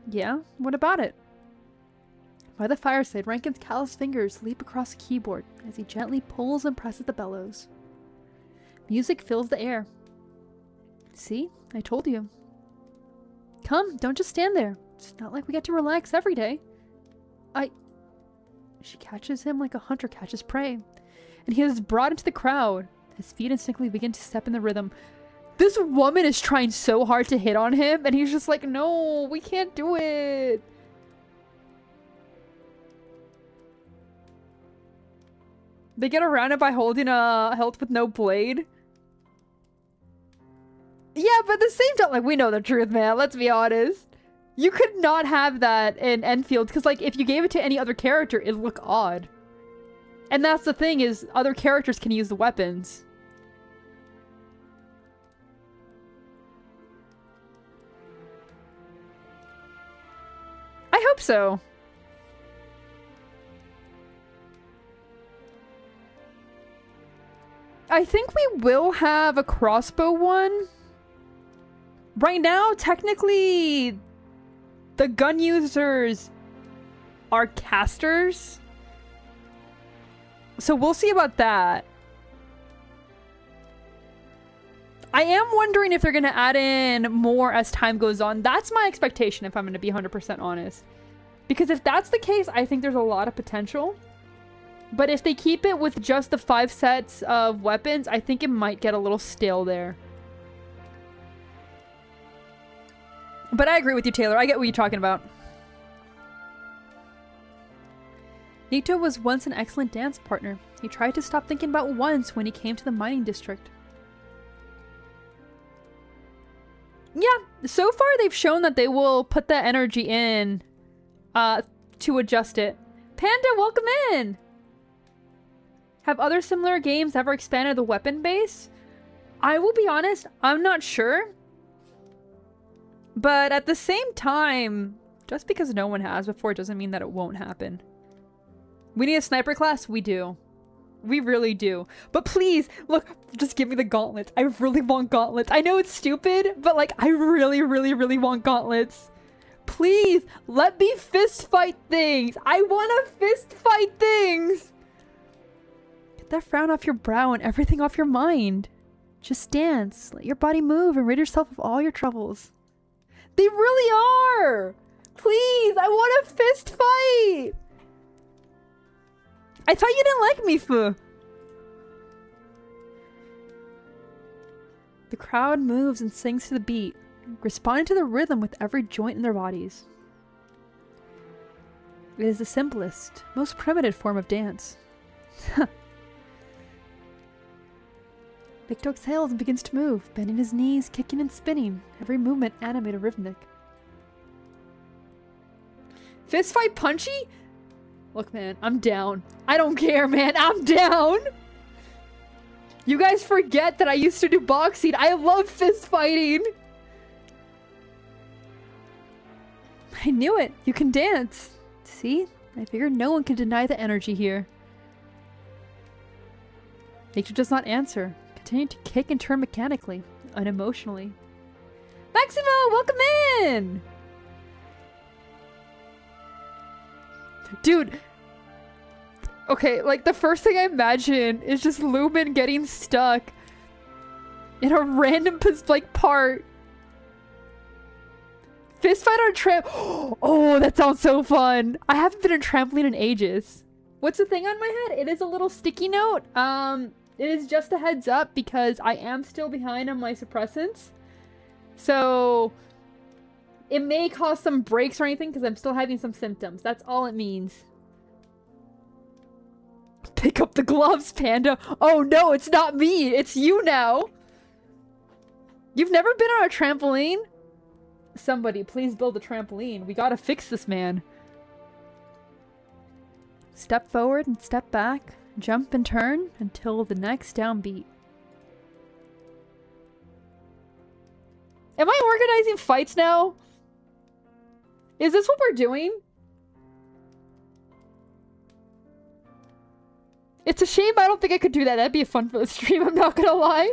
Yeah, what about it? By the fireside, Rankin's calloused fingers leap across the keyboard as he gently pulls and presses the bellows. Music fills the air. See? I told you. Come, don't just stand there. It's not like we get to relax every day. She catches him like a hunter catches prey, and he is brought into the crowd. His feet instinctively begin to step in the rhythm. This woman is trying so hard to hit on him, and he's just like, no, we can't do it. They get around it by holding a hilt with no blade. Yeah, but at the same time, like, we know the truth, man. Let's be honest. You could not have that in Enfield, because, like, if you gave it to any other character, it'd look odd. And that's the thing, is other characters can use the weapons. I hope so. I think we will have a crossbow one. Right now, technically, the gun users are casters. So we'll see about that. I am wondering if they're going to add in more as time goes on. That's my expectation, if I'm going to be 100% honest. Because if that's the case, I think there's a lot of potential. But if they keep it with just the 5 sets of weapons, I think it might get a little stale there. But I agree with you, Taylor. I get what you're talking about. Nito was once an excellent dance partner. He tried to stop thinking about once when he came to the mining district. Yeah, so far they've shown that they will put that energy in to adjust it. Panda, welcome in! Have other similar games ever expanded the weapon base? I will be honest, I'm not sure. But at the same time, just because no one has before doesn't mean that it won't happen. We need a sniper class? We do. We really do. But please, look, just give me the gauntlets. I really want gauntlets. I know it's stupid, but like, I really, really, really want gauntlets. Please, let me fist fight things. I want to fist fight things. Get that frown off your brow and everything off your mind. Just dance, let your body move, and rid yourself of all your troubles. They really are. Please, I want a fist fight. I thought you didn't like me, Fu. The crowd moves and sings to the beat, responding to the rhythm with every joint in their bodies. It is the simplest, most primitive form of dance. Nikto exhales and begins to move, bending his knees, kicking and spinning, every movement animated rhythmic. Fist fight punchy? Look, man, I'm down. I don't care, man. I'm down. You guys forget that I used to do boxing. I love fist fighting. I knew it. You can dance. See? I figured no one can deny the energy here. Nature does not answer, continuing to kick and turn mechanically, unemotionally. Maximo, welcome in! Dude. Okay, like the first thing I imagine is just Lumen getting stuck in a random part. Fist fight on a tramp. Oh, that sounds so fun. I haven't been on trampoline in ages. What's the thing on my head? It is a little sticky note. It is just a heads up because I am still behind on my suppressants. So it may cause some breaks or anything because I'm still having some symptoms. That's all it means. Pick up the gloves, Panda. Oh no, it's not me. It's you now. You've never been on a trampoline? Somebody, please build a trampoline. We gotta fix this man. Step forward and step back. Jump and turn until the next downbeat. Am I organizing fights now? Is this what we're doing? It's a shame I don't think I could do that. That'd be fun for the stream, I'm not gonna lie.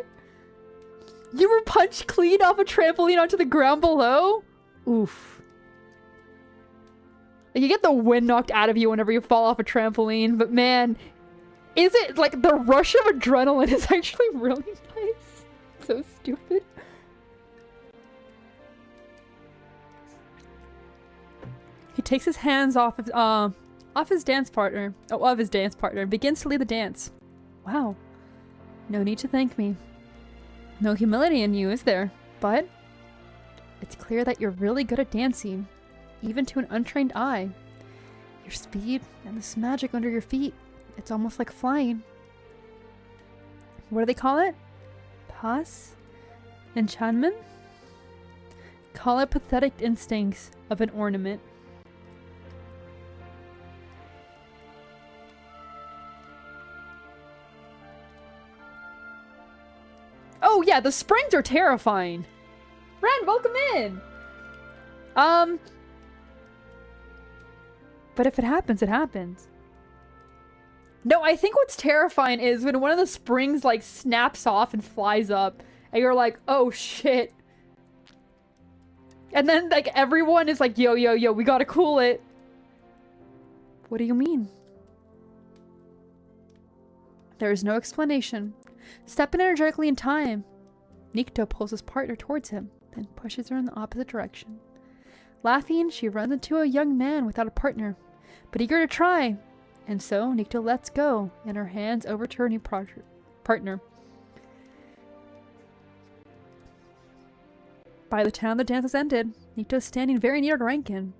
You were punched clean off a trampoline onto the ground below? Oof. You get the wind knocked out of you whenever you fall off a trampoline, but man, is it like the rush of adrenaline is actually really nice. So stupid. He takes his hands off of his dance partner, and begins to lead the dance. Wow. No need to thank me. No humility in you, is there? But it's clear that you're really good at dancing, even to an untrained eye. Your speed and this magic under your feet, it's almost like flying. What do they call it? Pas? Enchantment? Call it pathetic instincts of an ornament. Oh yeah, the springs are terrifying. Ren, welcome in! But if it happens, it happens. No, I think what's terrifying is when one of the springs like snaps off and flies up and you're like, oh shit. And then like everyone is like, yo, yo, yo, we gotta cool it. What do you mean? There is no explanation. Stepping energetically in time, Nikto pulls his partner towards him, then pushes her in the opposite direction. Laughing, she runs into a young man without a partner, but eager to try, and so Nikto lets go, and her hands overturn her partner. By the time the dance has ended, Nikto is standing very near to Rankin.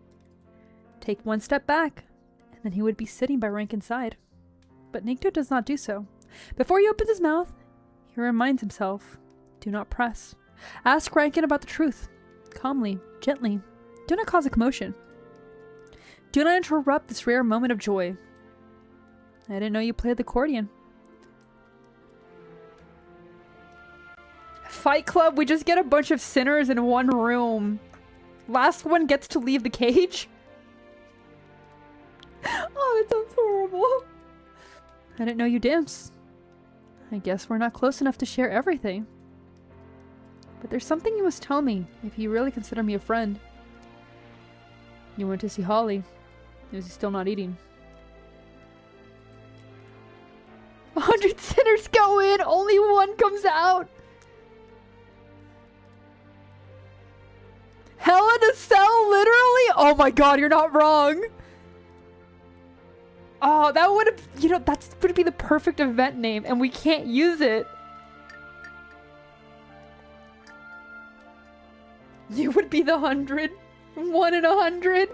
Take one step back, and then he would be sitting by Rankin's side. But Nikto does not do so. Before he opens his mouth, he reminds himself, do not press. Ask Rankin about the truth. Calmly, gently. Do not cause a commotion. Do not interrupt this rare moment of joy. I didn't know you played the accordion. Fight Club, we just get a bunch of sinners in one room. Last one gets to leave the cage? Oh, that sounds horrible. I didn't know you dance. I guess we're not close enough to share everything. But there's something you must tell me if you really consider me a friend. You went to see Holly. Is he still not eating? 100 sinners go in, only one comes out. Hell in a cell, literally? Oh my god, you're not wrong. Oh, that would have, you know, that's would be the perfect event name, and we can't use it. You would be the 100. 1 in 100.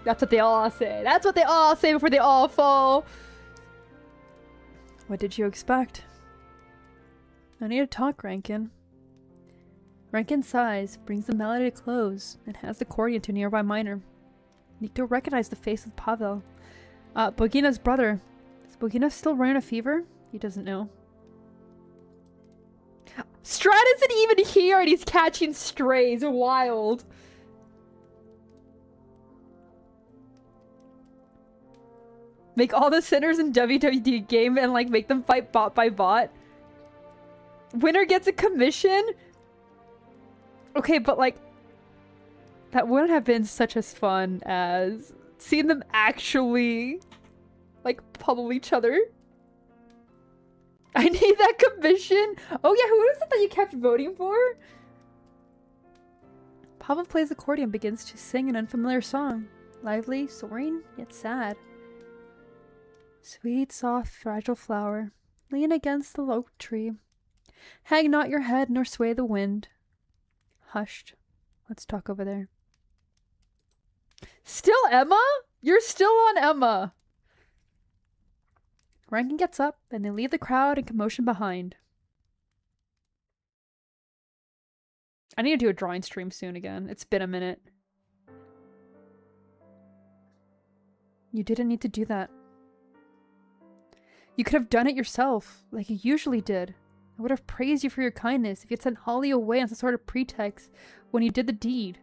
That's what they all say. That's what they all say before they all fall. What did you expect? I need to talk, Rankin. Rankin sighs, brings the melody to close, and hands the accordion to a nearby miner. Nikto recognized the face of Pavel. Bogina's brother. Is Bogina still running a fever? He doesn't know. Strat isn't even here and he's catching strays. Wild. Make all the sinners in WWD game and like make them fight bot by bot. Winner gets a commission? Okay, but like that wouldn't have been such as fun as seeing them actually like pummel each other. I need that commission. Oh yeah, who is it that you kept voting for? Pavel plays the accordion and begins to sing an unfamiliar song. Lively, soaring, yet sad. Sweet, soft, fragile flower, lean against the oak tree. Hang not your head nor sway the wind. Hushed. Let's talk over there. Still Emma? You're still on Emma. Rankin gets up, and they leave the crowd and commotion behind. I need to do a drawing stream soon again. It's been a minute. You didn't need to do that. You could have done it yourself, like you usually did. I would have praised you for your kindness if you had sent Holly away on some sort of pretext when you did the deed.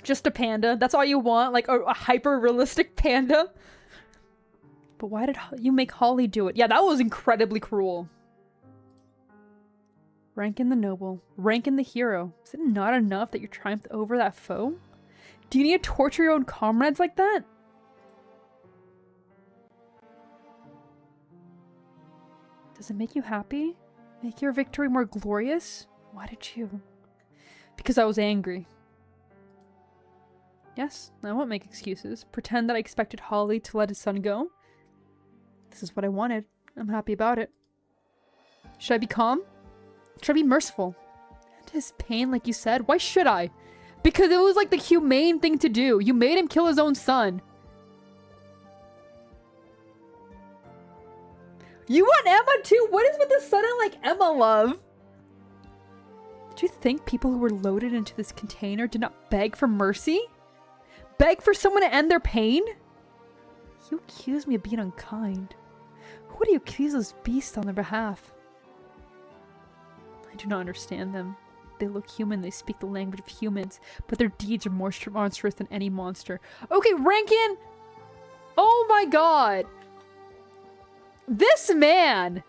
Just a panda. That's all you want? Like a hyper-realistic panda? But why did you make Holly do it? Yeah, that was incredibly cruel. Rankin the noble. Rankin the hero. Is it not enough that you triumphed over that foe? Do you need to torture your own comrades like that? Does it make you happy? Make your victory more glorious? Why did you? Because I was angry. Yes, I won't make excuses. Pretend that I expected Holly to let his son go. This is what I wanted. I'm happy about it. Should I be calm? Should I be merciful? And his pain, like you said? Why should I? Because it was like the humane thing to do. You made him kill his own son. You want Emma too? What is with the sudden like Emma love? Did you think people who were loaded into this container did not beg for mercy? Beg for someone to end their pain? You accuse me of being unkind. Who do you accuse those beasts on their behalf? I do not understand them. They look human, they speak the language of humans, but their deeds are more monstrous than any monster. Okay, Rankin! Oh my god! This man!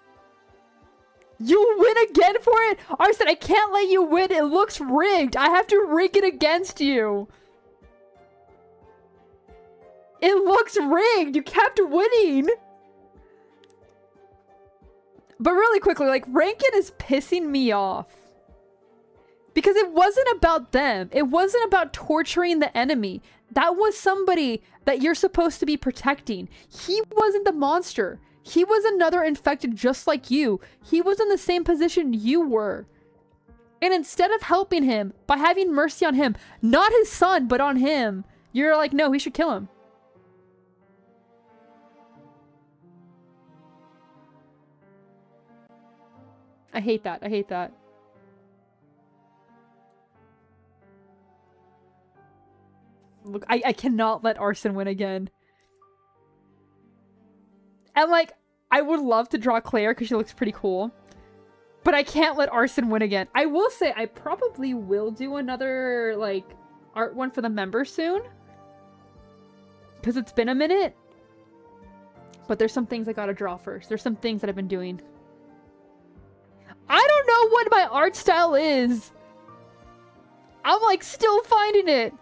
You win again for it? Arson, I can't let you win. It looks rigged. I have to rig it against you. It looks rigged. You kept winning. But really quickly, like, Rankin is pissing me off. Because it wasn't about them. It wasn't about torturing the enemy. That was somebody that you're supposed to be protecting. He wasn't the monster. He was another infected just like you. He was in the same position you were. And instead of helping him by having mercy on him, not his son, but on him, you're like, no, we should kill him. I hate that. I hate that. Look, I cannot let Arson win again. And like, I would love to draw Claire because she looks pretty cool. But I can't let Arson win again. I will say I probably will do another like art one for the members soon. Because it's been a minute. But there's some things I gotta draw first. There's some things that I've been doing. I don't know what my art style is. I'm like still finding it.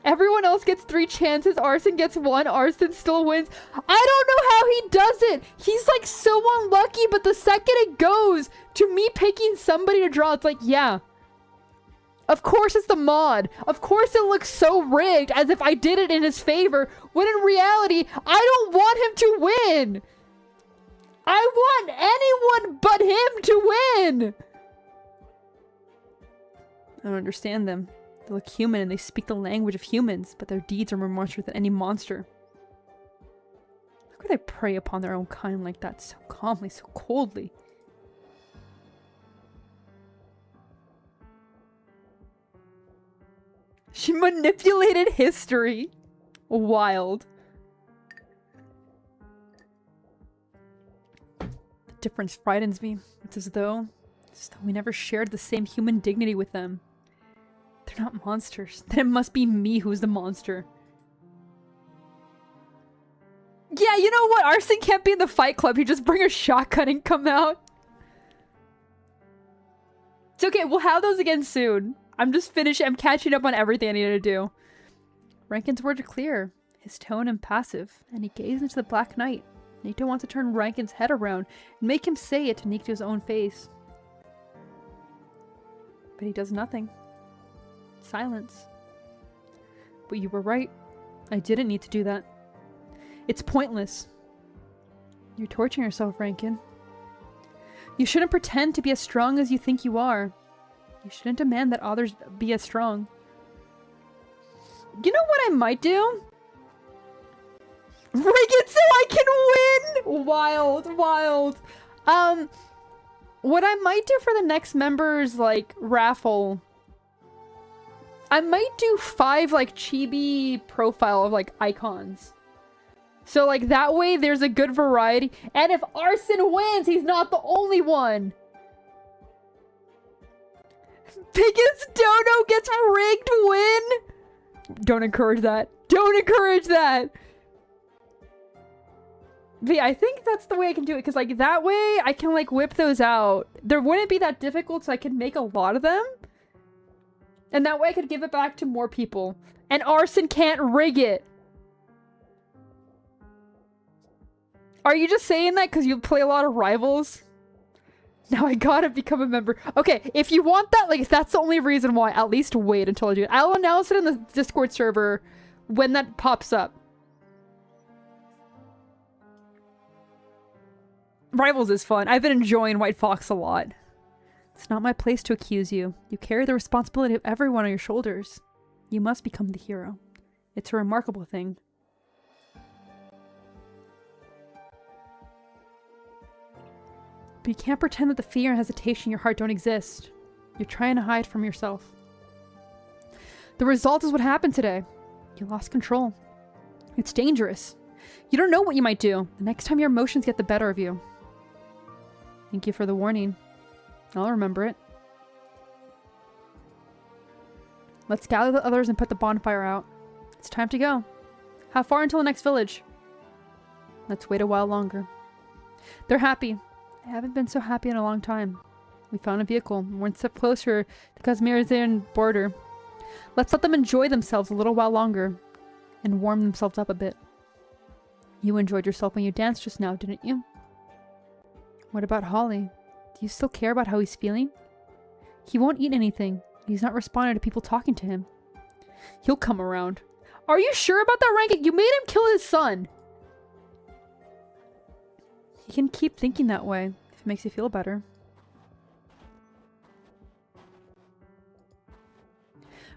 Everyone else gets 3 chances. Arson gets 1. Arson still wins. I don't know how he does it. He's like so unlucky, but the second it goes to me picking somebody to draw, it's like, yeah. Of course it's the mod. Of course it looks so rigged, as if I did it in his favor, when in reality, I don't want him to win. I want anyone but him to win. I don't understand them. They look human and they speak the language of humans, but their deeds are more monstrous than any monster. How could they prey upon their own kind like that, so calmly, so coldly? She manipulated history. Wild. The difference frightens me. It's as though we never shared the same human dignity with them. They're not monsters. Then it must be me who's the monster. Yeah, you know what? Arson can't be in the fight club. You just bring a shotgun and come out. It's okay. We'll have those again soon. I'm just finished. I'm catching up on everything I needed to do. Rankin's words are clear, his tone impassive, and he gazed into the Black Knight. Nito wants to turn Rankin's head around and make him say it to Nikito's own face. But he does nothing. Silence. But you were right. I didn't need to do that. It's pointless. You're torturing yourself, Rankin. You shouldn't pretend to be as strong as you think you are. You shouldn't demand that others be as strong. You know what I might do? Rig it so I can win! Wild, wild. What I might do for the next members, like, raffle, I might do 5, like, chibi profile of, like, icons. So, like, that way there's a good variety. And if Arson wins, he's not the only one. Biggest dono gets rigged win? Don't encourage that. Don't encourage that! But yeah, I think that's the way I can do it. Because, like, that way I can, like, whip those out. There wouldn't be that difficult, so I could make a lot of them. And that way I could give it back to more people. And Arson can't rig it. Are you just saying that because you play a lot of Rivals? Now I gotta become a member. Okay, if you want that, like, if that's the only reason why, at least wait until I do it. I'll announce it in the Discord server when that pops up. Rivals is fun. I've been enjoying White Fox a lot. It's not my place to accuse you. You carry the responsibility of everyone on your shoulders. You must become the hero. It's a remarkable thing. But you can't pretend that the fear and hesitation in your heart don't exist. You're trying to hide from yourself. The result is what happened today. You lost control. It's dangerous. You don't know what you might do the next time your emotions get the better of you. Thank you for the warning. I'll remember it. Let's gather the others and put the bonfire out. It's time to go. How far until the next village? Let's wait a while longer. They're happy. I haven't been so happy in a long time. We found a vehicle. We're one step closer to Kazmirian border. Let's let them enjoy themselves a little while longer and warm themselves up a bit. You enjoyed yourself when you danced just now, didn't you? What about Holly? Do you still care about how he's feeling? He won't eat anything. He's not responding to people talking to him. He'll come around. Are you sure about that, Rankin? You made him kill his son. You can keep thinking that way if it makes you feel better.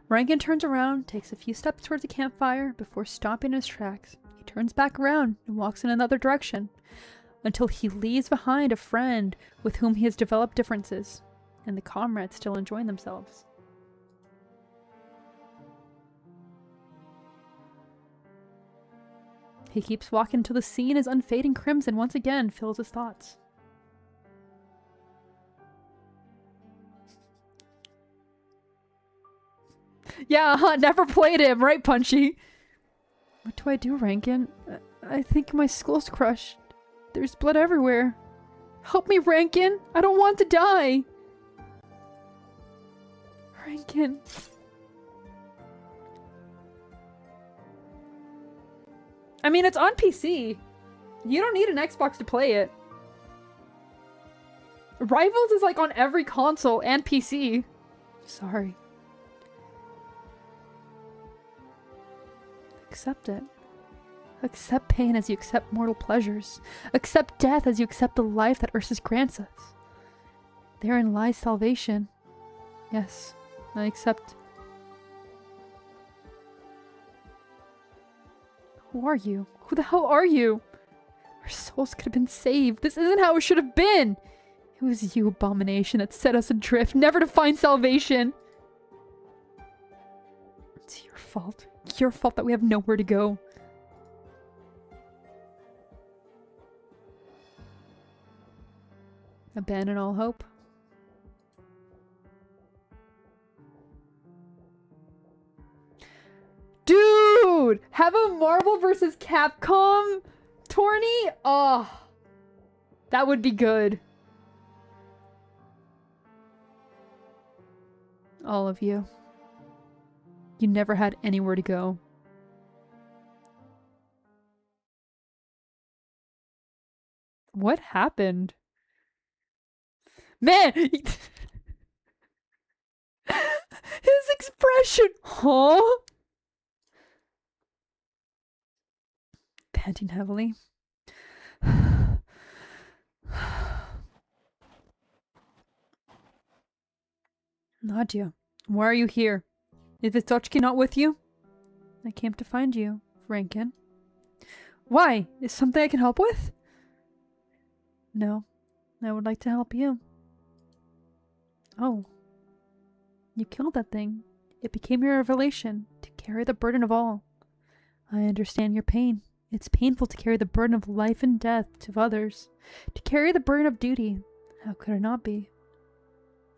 Rankin turns around, takes a few steps towards the campfire before stopping in his tracks. He turns back around and walks in another direction until he leaves behind a friend with whom he has developed differences, and the comrades still enjoying themselves. He keeps walking until the scene is unfading crimson once again fills his thoughts. Yeah, never played him, right, Punchy? What do I do, Rankin? I think my skull's crushed. There's blood everywhere. Help me, Rankin! I don't want to die! Rankin... I mean, it's on PC. You don't need an Xbox to play it. Rivals is like on every console and PC. Sorry. accept it. Accept pain as you accept mortal pleasures. Accept death as you accept the life that Ursus grants us. Therein lies salvation. Yes, I accept. Who are you? Who the hell are you? Our souls could have been saved. This isn't how it should have been. It was you, abomination, that set us adrift, never to find salvation. It's your fault. Your fault that we have nowhere to go. Abandon all hope. Dude! Have a Marvel vs. Capcom tourney? Oh. That would be good. All of you. You never had anywhere to go. What happened? Man! His expression! Huh? Panting heavily. Nadia, why are you here? Is Vitochki not with you? I came to find you, Rankin. Why? Is something I can help with? No, I would like to help you. Oh. You killed that thing. It became your revelation to carry the burden of all. I understand your pain. It's painful to carry the burden of life and death to others. To carry the burden of duty. How could it not be?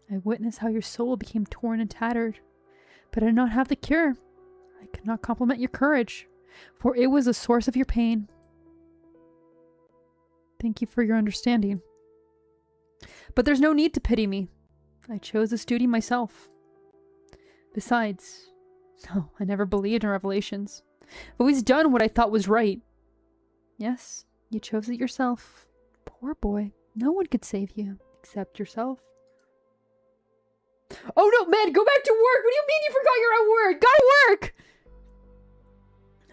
I witnessed how your soul became torn and tattered. But I did not have the cure. I could not compliment your courage, for it was the source of your pain. Thank you for your understanding. But there's no need to pity me. I chose this duty myself. Besides, no, I never believed in revelations. I've always done what I thought was right. Yes, you chose it yourself. Poor boy. No one could save you, except yourself. Oh no, man, go back to work! What do you mean you forgot you're at work? Gotta work!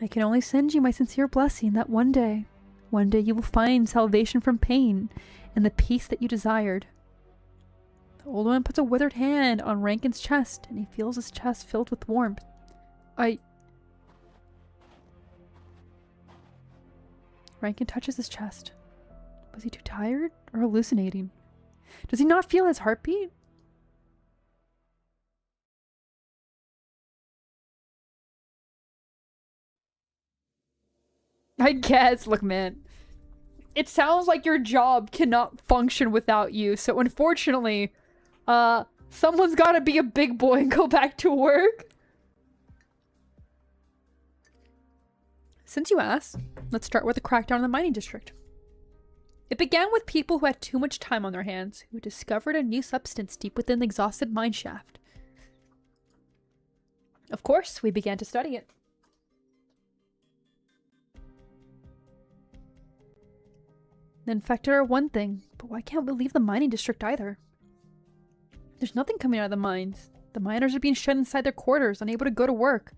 I can only send you my sincere blessing that one day you will find salvation from pain and the peace that you desired. The old man puts a withered hand on Rankin's chest, and he feels his chest filled with warmth. Rankin touches his chest. Was he too tired or hallucinating? Does he not feel his heartbeat? I guess. Look, man. It sounds like your job cannot function without you. So unfortunately, someone's gotta be a big boy and go back to work. Since you asked, let's start with the crackdown in the mining district. It began with people who had too much time on their hands, who discovered a new substance deep within the exhausted mine shaft. Of course, we began to study it. The infected are one thing, but why can't we leave the mining district either? There's nothing coming out of the mines. The miners are being shut inside their quarters, unable to go to work.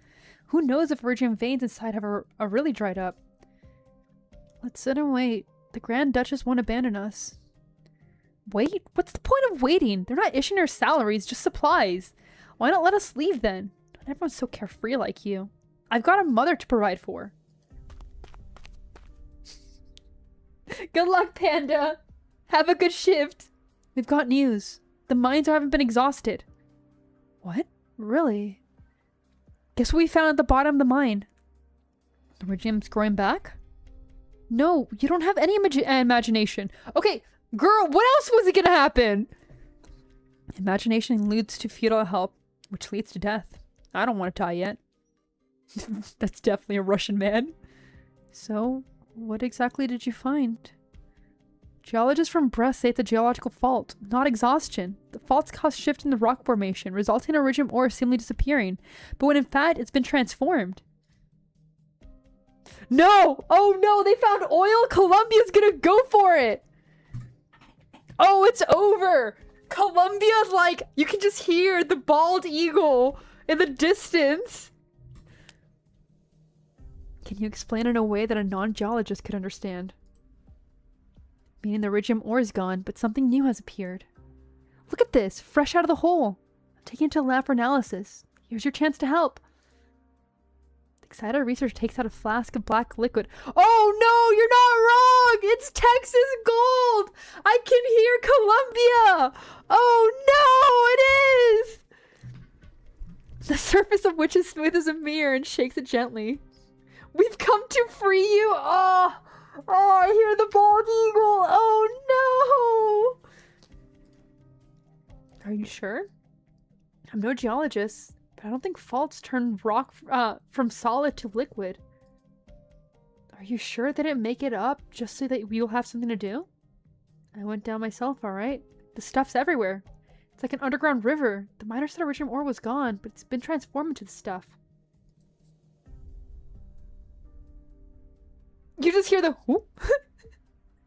Who knows if virgin veins inside are really dried up? Let's sit and wait. The Grand Duchess won't abandon us. Wait? What's the point of waiting? They're not issuing our salaries, just supplies. Why not let us leave then? Not everyone's so carefree like you. I've got a mother to provide for. Good luck, Panda. Have a good shift. We've got news. The mines haven't been exhausted. What? Really? Guess what we found at the bottom of the mine? The iridium's growing back? No, you don't have any imagination. Okay, girl, what else was it gonna happen? Imagination leads to futile help, which leads to death. I don't want to die yet. That's definitely a Russian man. So, what exactly did you find? Geologists from Brest say it's a geological fault, not exhaustion. The faults cause shift in the rock formation, resulting in iridium ore seemingly disappearing, but when in fact it's been transformed. No! Oh no, they found oil! Colombia's gonna go for it! Oh, it's over! Colombia's like, you can just hear the bald eagle in the distance. Can you explain in a way that a non-geologist could understand? Meaning the iridium ore is gone, but something new has appeared. Look at this, fresh out of the hole. I'm taking it to a lab for analysis. Here's your chance to help. The excited researcher takes out a flask of black liquid. Oh no, you're not wrong! It's Texas gold! I can hear Columbia! Oh no, it is! The surface of which is smooth as a mirror and shakes it gently. We've come to free you! Oh, I hear the bald eagle! Oh no! Are you sure? I'm no geologist, but I don't think faults turn rock from solid to liquid. Are you sure they didn't make it up just so that you'll have something to do? I went down myself, alright. The stuff's everywhere. It's like an underground river. The miners said iridium ore was gone, but it's been transformed into the stuff. You just hear the whoop.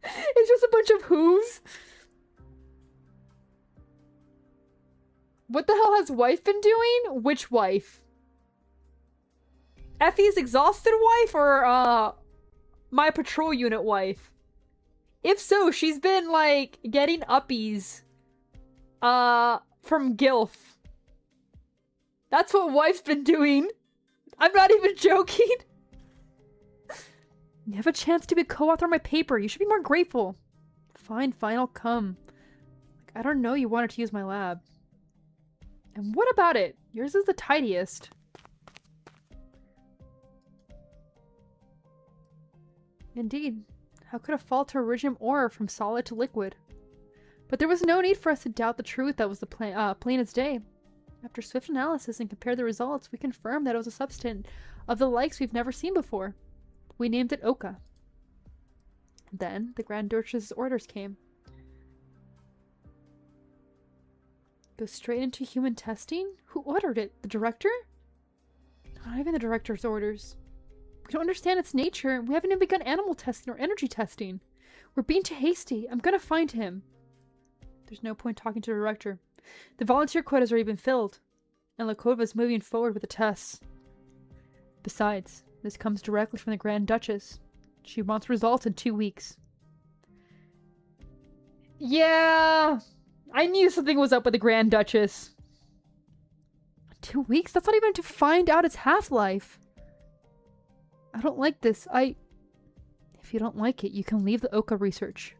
It's just a bunch of whoos. What the hell has wife been doing? Which wife? Effie's exhausted wife or my patrol unit wife? If so, she's been like getting uppies from Gilf. That's what wife's been doing. I'm not even joking. You have a chance to be a co-author on my paper. You should be more grateful. Fine, I'll come. Like, I don't know you wanted to use my lab. And what about it? Yours is the tidiest. Indeed. How could a fault to iridium ore from solid to liquid? But there was no need for us to doubt the truth that was the plain as day. After swift analysis and compared the results, we confirmed that it was a substance of the likes we've never seen before. We named it Oka. Then, the Grand Duchess's orders came. Go straight into human testing? Who ordered it? The director? Not even the director's orders. We don't understand its nature, and we haven't even begun animal testing or energy testing. We're being too hasty. I'm gonna find him. There's no point talking to the director. The volunteer quota has already been filled, and Lakova's moving forward with the tests. Besides, this comes directly from the Grand Duchess. She wants results in 2 weeks. Yeah, I knew something was up with the Grand Duchess. 2 weeks? That's not even to find out its half-life. I don't like this. If you don't like it, you can leave the Oka research.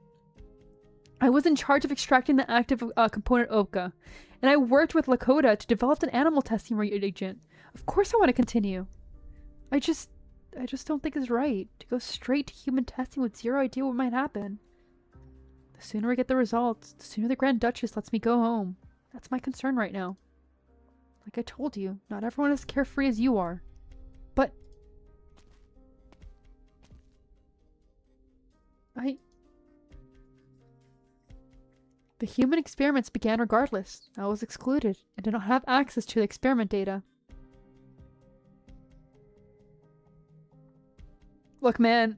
I was in charge of extracting the active component Oka, and I worked with Lakota to develop an animal testing reagent. Of course I want to continue. I just don't think it's right to go straight to human testing with zero idea what might happen. The sooner I get the results, the sooner the Grand Duchess lets me go home. That's my concern right now. Like I told you, not everyone is as carefree as you are. But... The human experiments began regardless. I was excluded and did not have access to the experiment data. Look, man.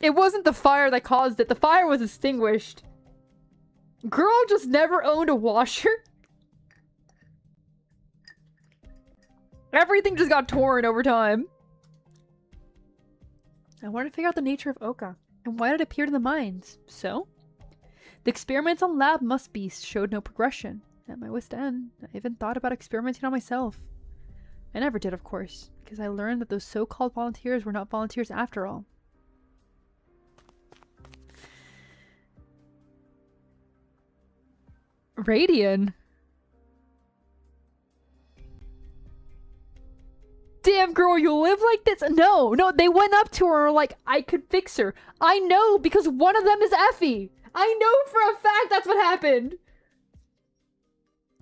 It wasn't the fire that caused it. The fire was extinguished. Girl just never owned a washer. Everything just got torn over time. I wanted to figure out the nature of Oka and why it appeared in the mines. So, the experiments on lab must-beasts showed no progression. At my wit's end, I even thought about experimenting on myself. I never did, of course, because I learned that those so-called volunteers were not volunteers after all. Radian? Damn, girl, you live like this? No, they went up to her like, I could fix her. I know, because one of them is Effie. I know for a fact that's what happened.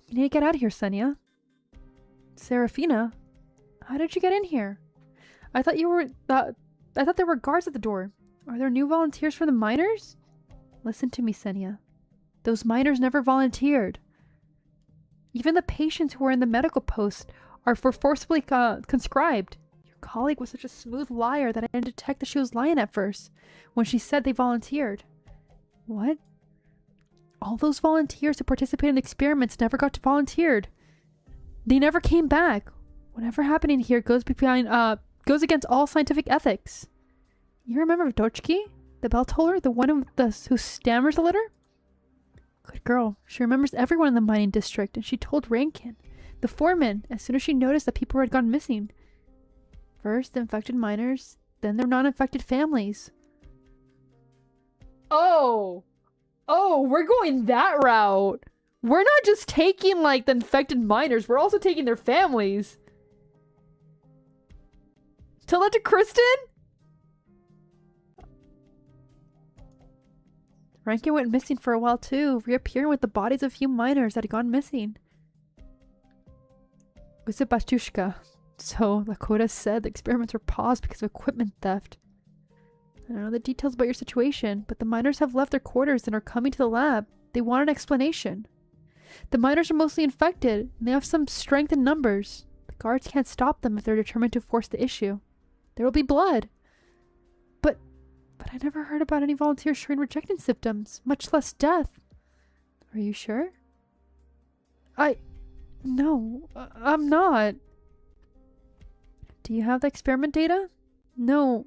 You need to get out of here, Senya. Serafina? How did you get in here? I thought there were guards at the door. Are there new volunteers for the miners? Listen to me, Senya. Those miners never volunteered. Even the patients who were in the medical post are forcibly conscribed. Your colleague was such a smooth liar that I didn't detect that she was lying at first when she said they volunteered. What? All those volunteers who participated in the experiments never got volunteered. They never came back. Whatever happened in here goes goes against all scientific ethics. You remember Doxxing? The bell toller? The one who stammers a little? Good girl. She remembers everyone in the mining district, and she told Rankin, the foreman, as soon as she noticed that people had gone missing. First, the infected miners, then their non-infected families. Oh! Oh, we're going that route! We're not just taking, like, the infected miners, we're also taking their families. Tell that to Kristen? Rankin went missing for a while too, reappearing with the bodies of a few miners that had gone missing. It was a Batushka. So, Lakota said the experiments were paused because of equipment theft. I don't know the details about your situation, but the miners have left their quarters and are coming to the lab. They want an explanation. The miners are mostly infected, and they have some strength in numbers. The guards can't stop them if they're determined to force the issue. There will be blood. But I never heard about any volunteers showing rejection symptoms, much less death. Are you sure? No, I'm not. Do you have the experiment data? No.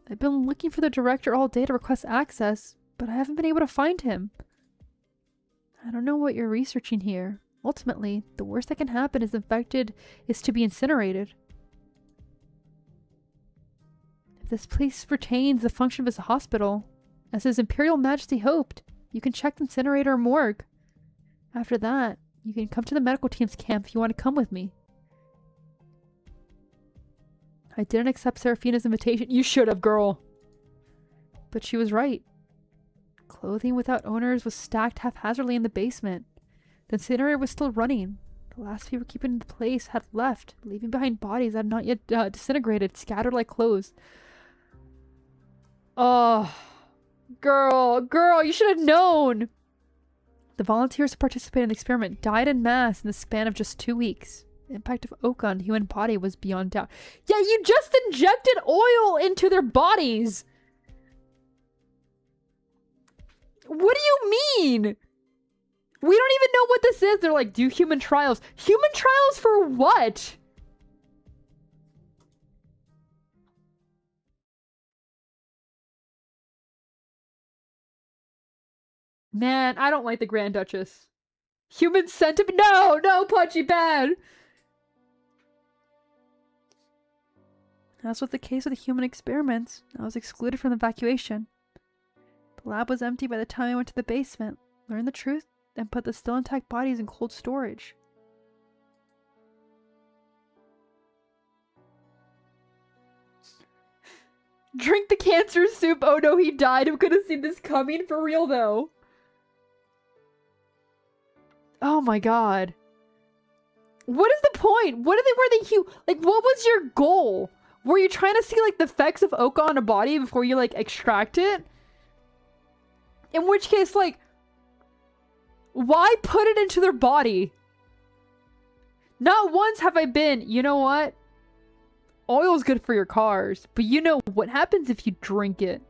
I've been looking for the director all day to request access, but I haven't been able to find him. I don't know what you're researching here. Ultimately, the worst that can happen is infected is to be incinerated. If this place retains the function of a hospital, as His Imperial Majesty hoped, you can check the incinerator or morgue. After that, you can come to the medical team's camp if you want to come with me. I didn't accept Seraphina's invitation. You should have, girl. But she was right. Clothing without owners was stacked haphazardly in the basement. The incinerator was still running. The last people keeping the place had left, leaving behind bodies that had not yet disintegrated, scattered like clothes. Oh, girl, you should have known. The volunteers who participated in the experiment died en masse in the span of just 2 weeks. The impact of Oka on the human body was beyond doubt. Yeah, you just injected oil into their bodies! What do you mean? We don't even know what this is. They're like, do human trials. Human trials for what? Man, I don't like the Grand Duchess. Human centipede? No, Punchy bad. As with the case of the human experiments, I was excluded from the evacuation. The lab was empty by the time I went to the basement, learned the truth, and put the still intact bodies in cold storage. Drink the cancer soup. Oh no, he died. Who could have seen this coming? For real though. Oh my god. What is the point? What were they like, what was your goal? Were you trying to see like the effects of Oka on a body before you like extract it? In which case, like, why put it into their body? Not once have I been, you know what? Oil's good for your cars, but you know what happens if you drink it?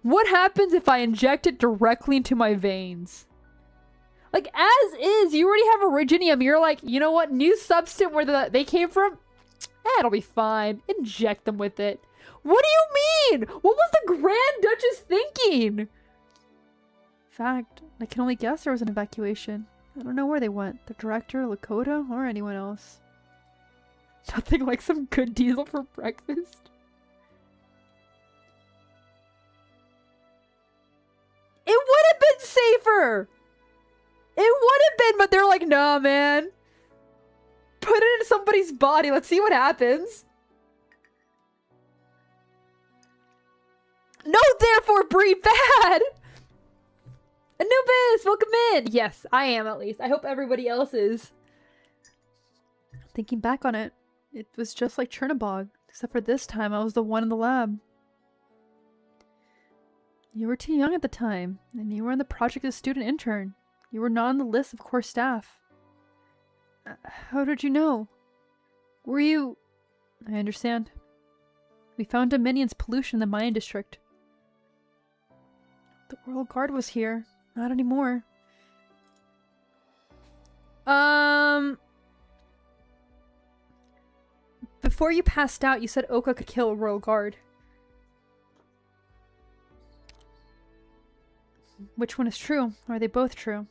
What happens if I inject it directly into my veins? Like, as is, you already have originium. You're like, you know what? New substance where they came from? It'll be fine. Inject them with it. What do you mean? What was the Grand Duchess thinking? In fact, I can only guess there was an evacuation. I don't know where they went. The director, Lakota, or anyone else. Nothing like some good diesel for breakfast. It would have been safer! It would have been, but they're like, nah, man. Put it in somebody's body. Let's see what happens. No, therefore, breed bad! Anubis, welcome in! Yes, I am at least. I hope everybody else is. Thinking back on it, it was just like Chernobog, except for this time I was the one in the lab. You were too young at the time, and you were on the project as a student intern. You were not on the list of core staff. How did you know? Were you... I understand. We found Dominion's pollution in the mining district. The Royal Guard was here. Not anymore. Before you passed out, you said Oka could kill a royal guard. Which one is true? Or are they both true?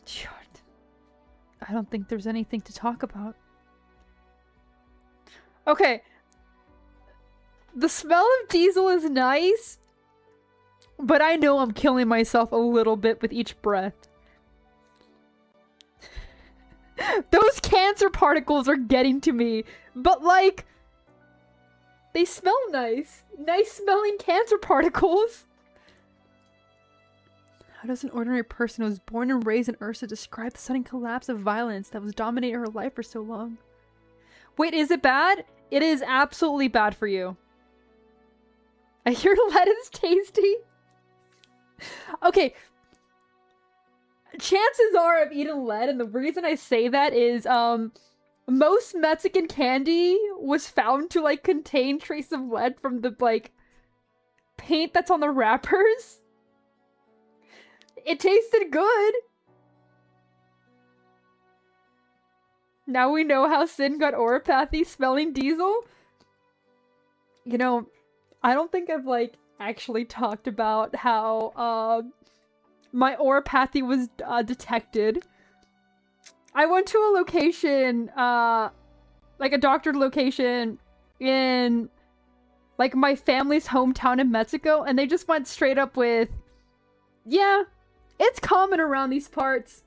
Shit. I don't think there's anything to talk about. Okay. The smell of diesel is nice, but I know I'm killing myself a little bit with each breath. Those cancer particles are getting to me, but like, they smell nice. Nice smelling cancer particles. How does an ordinary person who was born and raised in Ursa describe the sudden collapse of violence that was dominating her life for so long? Wait, is it bad? It is absolutely bad for you. I hear lead is tasty. Okay. Chances are I've eaten lead, and the reason I say that is, most Mexican candy was found to, like, contain traces of lead from the, like, paint that's on the wrappers. It tasted good. Now we know how Sin got oropathy smelling diesel. You know, I don't think I've, like, actually talked about how, my oropathy was detected. I went to a location, like a doctored location in, like, my family's hometown in Mexico, and they just went straight up with, yeah, it's common around these parts.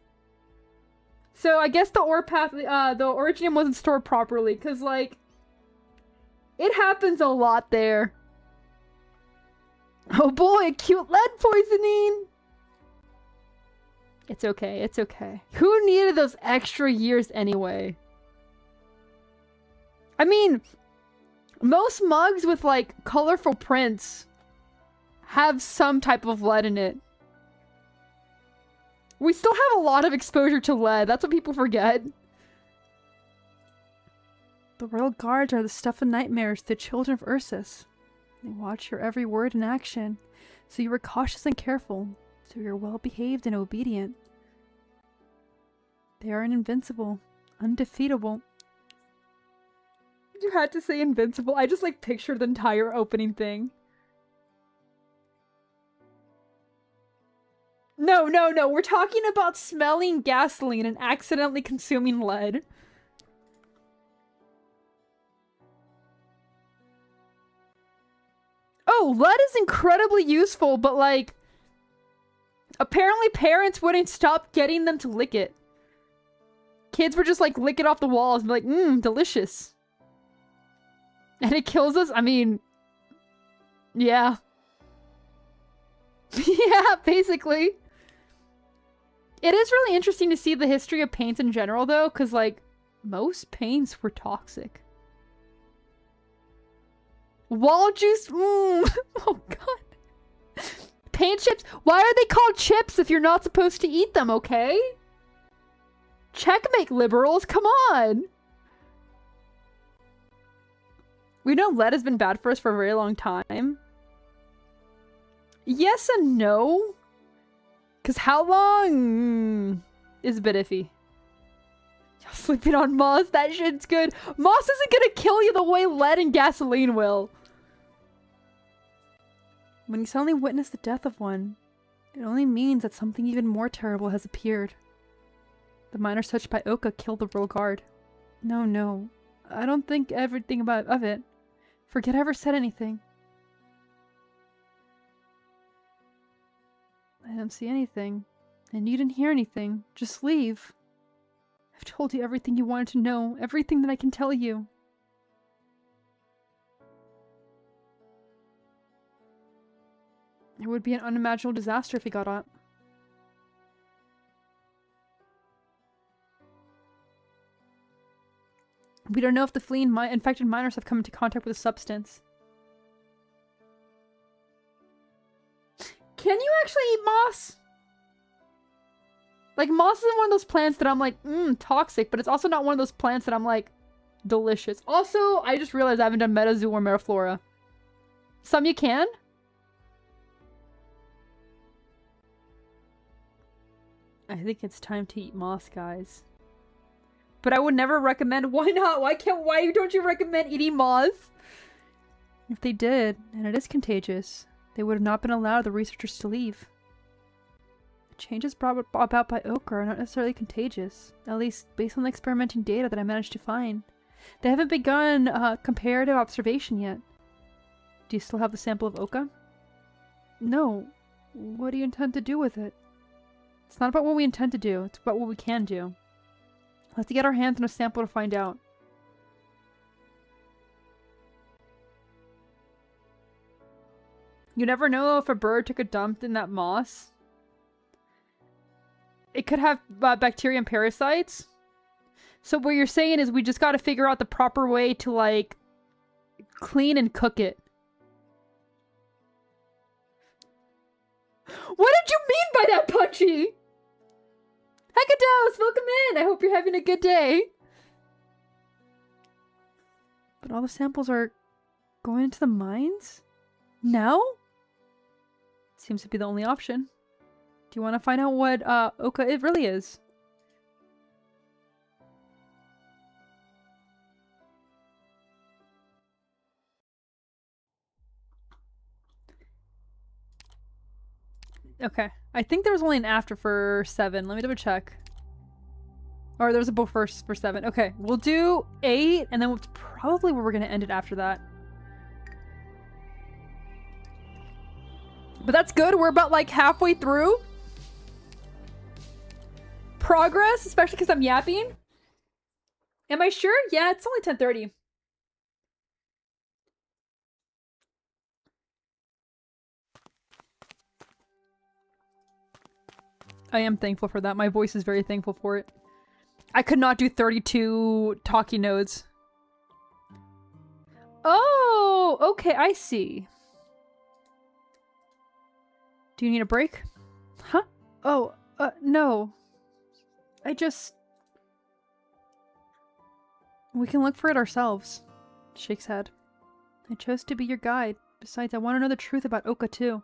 So I guess the oropathy, the originium wasn't stored properly, because, like, it happens a lot there. Oh boy, acute lead poisoning! It's okay, it's okay. Who needed those extra years anyway? I mean, most mugs with, like, colorful prints have some type of lead in it. We still have a lot of exposure to lead. That's what people forget. The royal guards are the stuff of nightmares to the children of Ursus. They watch your every word and action, so you are cautious and careful. So you're well behaved and obedient. They are invincible, undefeatable. You had to say invincible. I just like pictured the entire opening thing. No, no, no. We're talking about smelling gasoline and accidentally consuming lead. Oh, lead is incredibly useful, but like, apparently parents wouldn't stop getting them to lick it. Kids were just like, lick it off the walls and be like, mmm, delicious. And it kills us? I mean, yeah. Yeah, basically. It is really interesting to see the history of paints in general, though, because, like, most paints were toxic. Wall juice? Mmm. Oh, God. Paint chips? Why are they called chips if you're not supposed to eat them, okay? Checkmate, liberals. Come on. We know lead has been bad for us for a very long time. Yes and no. Because how long is a bit iffy. Y'all sleeping on moss? That shit's good. Moss isn't gonna kill you the way lead and gasoline will. When you suddenly witness the death of one, it only means that something even more terrible has appeared. The miners touched by Oka killed the royal guard. No, no. I don't think everything of it. Forget I ever said anything. I don't see anything. And you didn't hear anything. Just leave. I've told you everything you wanted to know. Everything that I can tell you. It would be an unimaginable disaster if he got out. We don't know if the fleeing infected miners have come into contact with a substance. Can you actually eat moss? Like, moss isn't one of those plants that I'm like, toxic, but it's also not one of those plants that I'm like, delicious. Also, I just realized I haven't done MetaZoo or Metaflora. Some you can? I think it's time to eat moss, guys. But I would never recommend. Why not? Why don't you recommend eating moths? If they did, and it is contagious, they would have not been allowed the researchers to leave. The changes brought about by Ochre are not necessarily contagious, at least based on the experimenting data that I managed to find. They haven't begun comparative observation yet. Do you still have the sample of Ochre? No. What do you intend to do with it? It's not about what we intend to do, it's about what we can do. We'll have to get our hands on a sample to find out. You never know if a bird took a dump in that moss. It could have bacteria and parasites. So what you're saying is we just gotta figure out the proper way to, like, clean and cook it. What did you mean by that, Punchy? Heckados, welcome in! I hope you're having a good day. But all the samples are going into the mines? Now? Seems to be the only option. Do you want to find out what Ochre it really is? Okay. I think there was only an after for 7. Let me double check. Or there was a before for 7. Okay, we'll do 8, and then it's probably where we're going to end it after that. But that's good. We're about, like, halfway through. Progress, especially because I'm yapping. Am I sure? Yeah, it's only 10:30. I am thankful for that. My voice is very thankful for it. I could not do 32 talkie nodes. Oh, okay, I see. Do you need a break? Huh? Oh, no. I just... We can look for it ourselves. Shakes head. I chose to be your guide. Besides, I want to know the truth about Ochre too.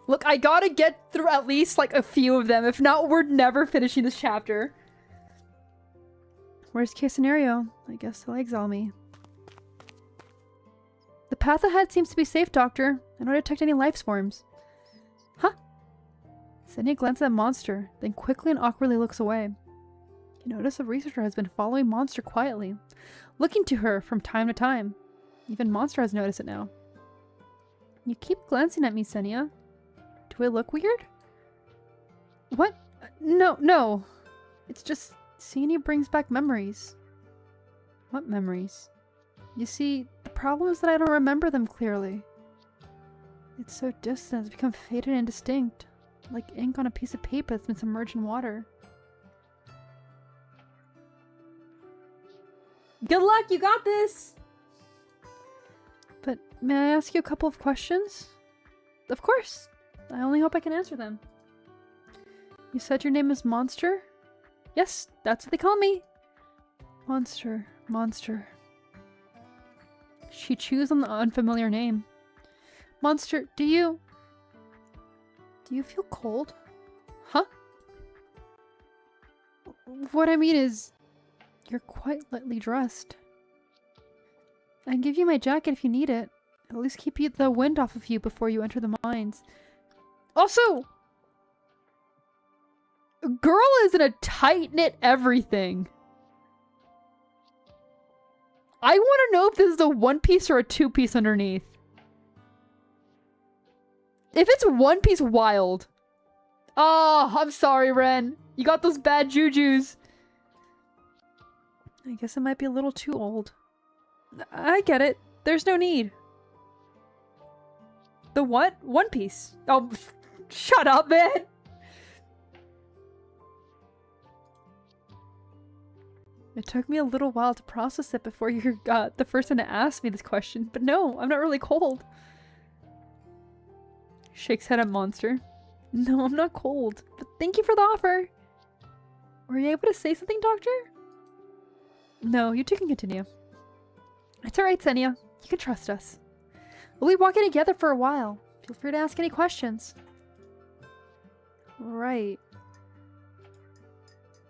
Look, I gotta get through at least, like, a few of them. If not, we're never finishing this chapter. Worst case scenario, I guess they'll exile me. The path ahead seems to be safe, Doctor. I don't detect any life forms. Huh? Senia glances at Monster, then quickly and awkwardly looks away. You notice a researcher has been following Monster quietly, looking to her from time to time. Even Monster has noticed it now. You keep glancing at me, Senia. Do I look weird? What? No. It's just seeing you brings back memories. What memories? You see, the problem is that I don't remember them clearly. It's so distant, it's become faded and indistinct, like ink on a piece of paper that's been submerged in water. Good luck, you got this! But may I ask you a couple of questions? Of course! I only hope I can answer them. You said your name is Monster? Yes, that's what they call me. Monster. She chews on the unfamiliar name. Monster, do you feel cold? Huh? What I mean is, you're quite lightly dressed. I can give you my jacket if you need it. At least keep the wind off of you before you enter the mines. Also, girl is in a tight-knit everything. I want to know if this is a one-piece or a two-piece underneath. If it's one-piece, wild. Oh, I'm sorry, Ren. You got those bad jujus. I guess it might be a little too old. I get it. There's no need. The what? One Piece. Oh, shut up, man. It took me a little while to process it before you got the first one to ask me this question. But no, I'm not really cold. Shakes head at Monster. No, I'm not cold. But thank you for the offer. Were you able to say something, Doctor? No, you two can continue. It's alright, Senia. You can trust us. We'll be walking together for a while. Feel free to ask any questions. Right.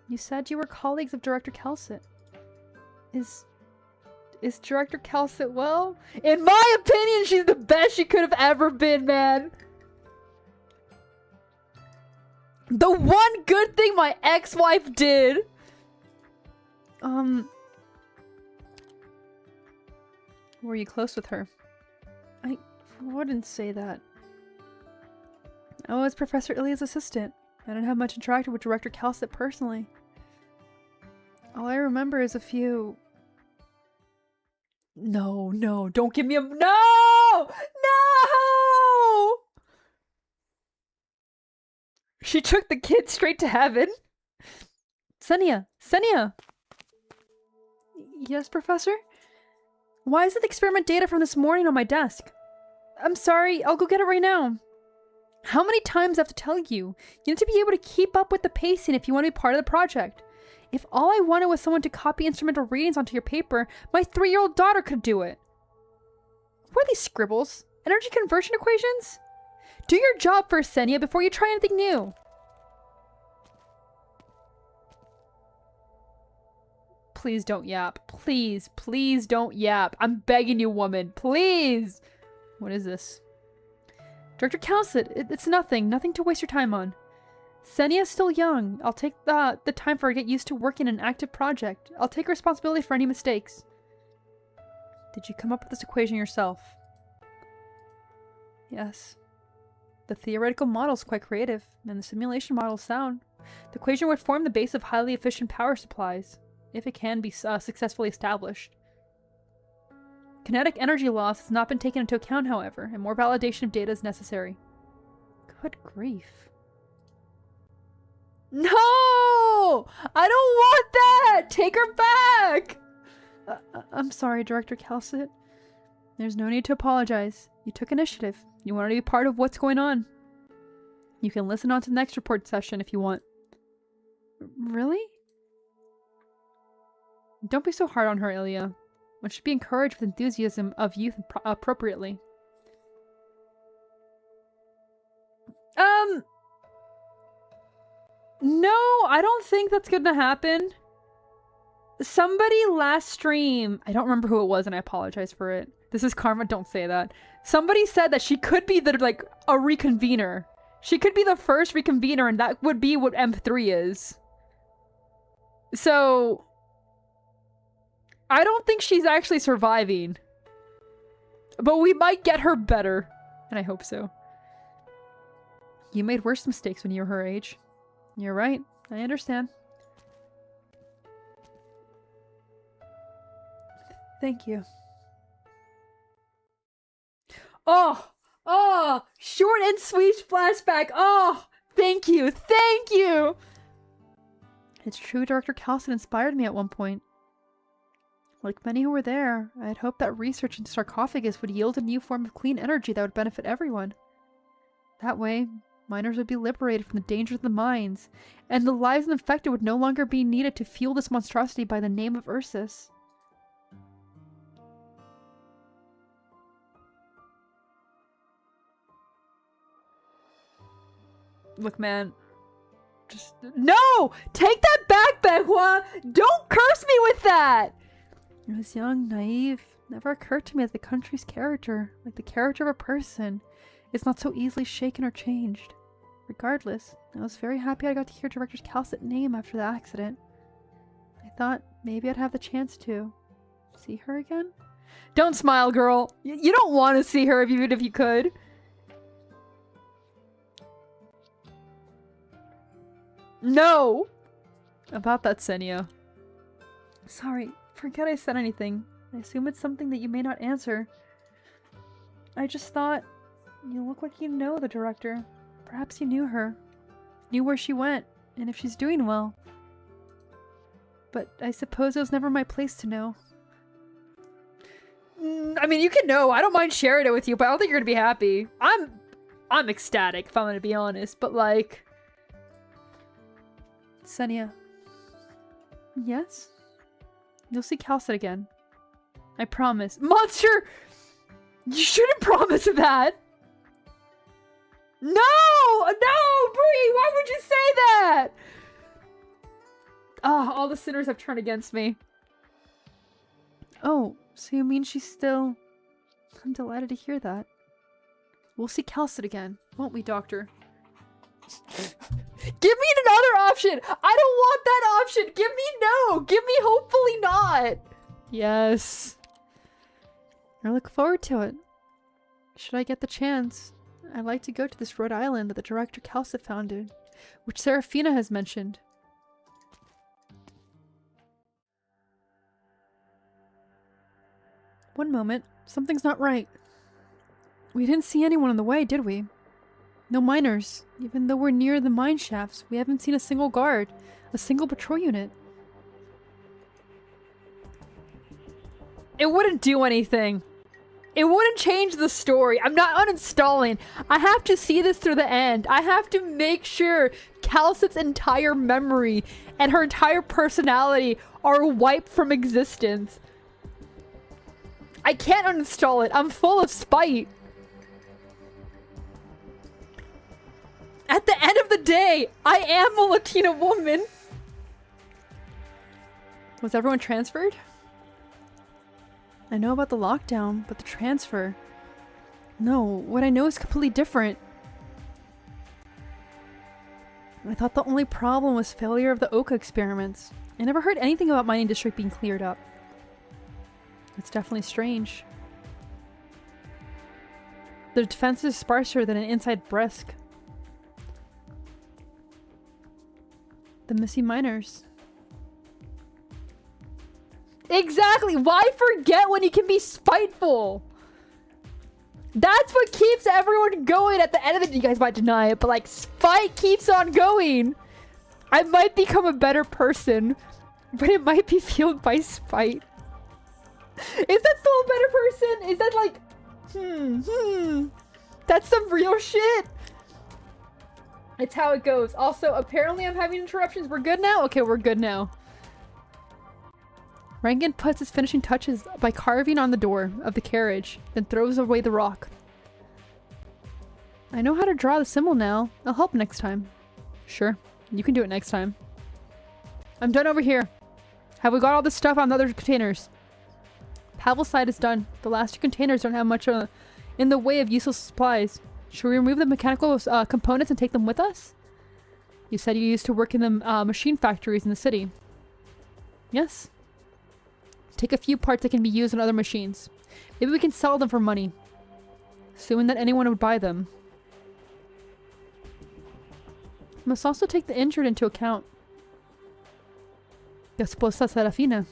You said you were colleagues of Director Calcit. Is Director Calcit well? In my opinion, she's the best she could have ever been, man. The one good thing my ex-wife did. Were you close with her? I wouldn't say that. I was Professor Ilya's assistant. I didn't have much interaction with Director Calcit personally. All I remember is a few... No, don't give me a... No! She took the kid straight to heaven. Senia! Yes, Professor? Why is it the experiment data from this morning on my desk? I'm sorry, I'll go get it right now. How many times do I have to tell you? You need to be able to keep up with the pacing if you want to be part of the project. If all I wanted was someone to copy instrumental readings onto your paper, my 3-year-old daughter could do it. What are these scribbles? Energy conversion equations? Do your job first, Senia, before you try anything new. Please don't yap. Please don't yap. I'm begging you, woman. Please. What is this? Director Calcit, it's nothing. Nothing to waste your time on. Senia's still young. I'll take the time for her to get used to working in an active project. I'll take responsibility for any mistakes. Did you come up with this equation yourself? Yes. The theoretical model is quite creative, and the simulation model is sound. The equation would form the base of highly efficient power supplies, if it can be successfully established. Kinetic energy loss has not been taken into account, however, and more validation of data is necessary. Good grief. No! I don't want that! Take her back! I'm sorry, Director Calcit. There's no need to apologize. You took initiative. You wanted to be part of what's going on. You can listen on to the next report session if you want. Really? Don't be so hard on her, Ilya. One should be encouraged with enthusiasm of youth appropriately. No, I don't think that's gonna happen. Somebody last stream, I don't remember who it was and I apologize for it. This is karma, don't say that. Somebody said that she could be like a reconvener. She could be the first reconvener and that would be what M3 is. So... I don't think she's actually surviving. But we might get her better. And I hope so. You made worse mistakes when you were her age. You're right. I understand. Thank you. Oh! Oh! Short and sweet flashback! Oh! Thank you! Thank you! It's true, Director Calcit inspired me at one point. Like many who were there, I had hoped that research into sarcophagus would yield a new form of clean energy that would benefit everyone. That way, miners would be liberated from the dangers of the mines, and the lives of the infected would no longer be needed to fuel this monstrosity by the name of Ursus. Look, man. Just... No! Take that back, Behua! Don't curse me with that! I was young, naive. Never occurred to me that the country's character, like the character of a person, is not so easily shaken or changed. Regardless, I was very happy I got to hear Director Calcit's name after the accident. I thought maybe I'd have the chance to see her again. Don't smile, girl! You don't want to see her even if you could. No! About that, Senia. Sorry. Forget I said anything. I assume it's something that you may not answer. I just thought, you look like you know the director. Perhaps you knew her. Knew where she went, and if she's doing well. But I suppose it was never my place to know. I mean, you can know. I don't mind sharing it with you, but I don't think you're gonna be happy. I'm ecstatic, if I'm gonna be honest, but like... Senia. Yes? You'll see Calcit again. I promise. Monster! You shouldn't promise that! No! No, Bree! Why would you say that? Ah, all the sinners have turned against me. Oh, so you mean she's still... I'm delighted to hear that. We'll see Calcid again, won't we, Doctor? Give me another option! I don't want that option! Give me no! Give me hopefully not! Yes. I look forward to it. Should I get the chance, I'd like to go to this Rhode Island that the director Calcid founded, which Serafina has mentioned. One moment. Something's not right. We didn't see anyone on the way, did we? No miners. Even though we're near the mine shafts, we haven't seen a single guard, a single patrol unit. It wouldn't do anything. It wouldn't change the story. I'm not uninstalling. I have to see this through the end. I have to make sure Calcid's entire memory and her entire personality are wiped from existence. I can't uninstall it. I'm full of spite. At the end of the day, I am a Latina woman. Was everyone transferred? I know about the lockdown, but the transfer... No, what I know is completely different. I thought the only problem was failure of the Oka experiments. I never heard anything about mining district being cleared up. It's definitely strange. The defense is sparser than an inside brisk. The missing miners. Exactly! Why forget when you can be spiteful? That's what keeps everyone going at the end of the day. You guys might deny it, but like, spite keeps on going. I might become a better person, but it might be fueled by spite. Is that still a better person? Is that like... That's some real shit. It's how it goes. Also, apparently I'm having interruptions. We're good now? Okay, we're good now. Rangan puts his finishing touches by carving on the door of the carriage, then throws away the rock. I know how to draw the symbol now. I'll help next time. Sure, you can do it next time. I'm done over here. Have we got all this stuff on the other containers? Pavel's side is done. The last two containers don't have much in the way of useless supplies. Should we remove the mechanical components and take them with us? You said you used to work in the machine factories in the city. Yes. Take a few parts that can be used on other machines. Maybe we can sell them for money. Assuming that anyone would buy them. Must also take the injured into account. Esposa Serafina.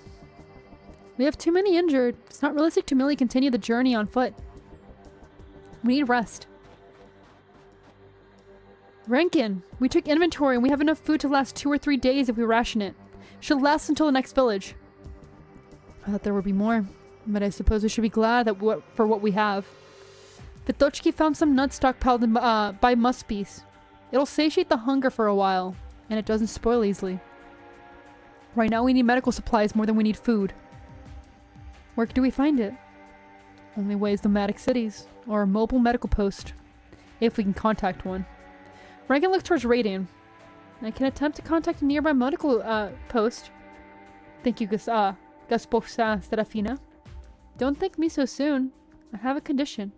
We have too many injured. It's not realistic to merely continue the journey on foot. We need rest. Rankin, we took inventory and we have enough food to last 2 or 3 days if we ration it. Should last until the next village. I thought there would be more, but I suppose we should be glad that for what we have. Vitochki found some nuts stockpiled by muspies. It'll satiate the hunger for a while, and it doesn't spoil easily. Right now we need medical supplies more than we need food. Where do we find it? Only way is nomadic cities, or a mobile medical post, if we can contact one. Rankin looks towards Radian. I can attempt to contact a nearby medical post. Thank you, Gasposa Serafina. Don't thank me so soon. I have a condition.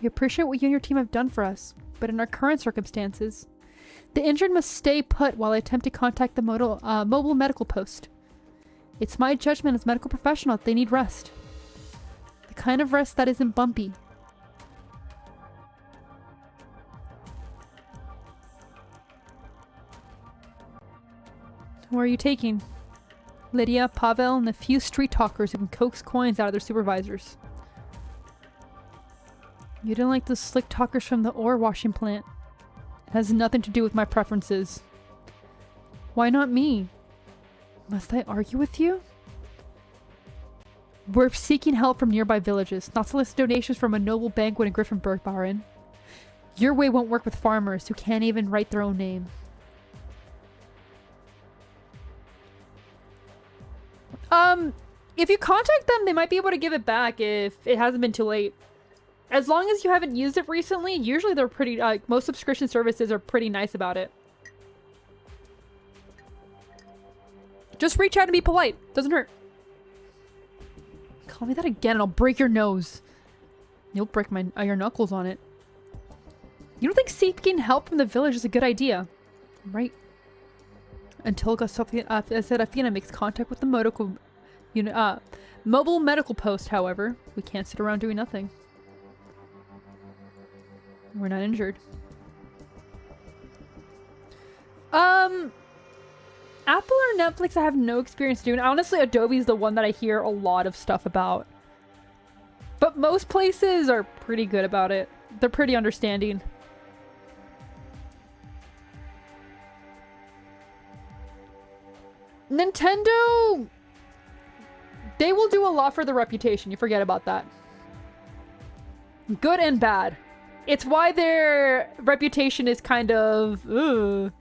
We appreciate what you and your team have done for us, but in our current circumstances, the injured must stay put while I attempt to contact the mobile medical post. It's my judgment as a medical professional that they need rest. The kind of rest that isn't bumpy. Who are you taking? Lydia, Pavel, and the few street talkers who can coax coins out of their supervisors. You didn't like the slick talkers from the ore washing plant. It has nothing to do with my preferences. Why not me? Must I argue with you? We're seeking help from nearby villages, not solicit donations from a noble banquet in Griffinburg, Baron. Your way won't work with farmers who can't even write their own name. If you contact them, they might be able to give it back if it hasn't been too late. As long as you haven't used it recently, usually they're pretty, most subscription services are pretty nice about it. Just reach out and be polite. Doesn't hurt. Call me that again and I'll break your nose. You'll break your knuckles on it. You don't think seeking help from the village is a good idea, right? Until Serafina makes contact with the mobile medical post, however, we can't sit around doing nothing. We're not injured. Apple or Netflix, I have no experience doing. Honestly, Adobe's the one that I hear a lot of stuff about. But most places are pretty good about it. They're pretty understanding. Nintendo, they will do a lot for their reputation. You forget about that. Good and bad. It's why their reputation is kind of... ugh.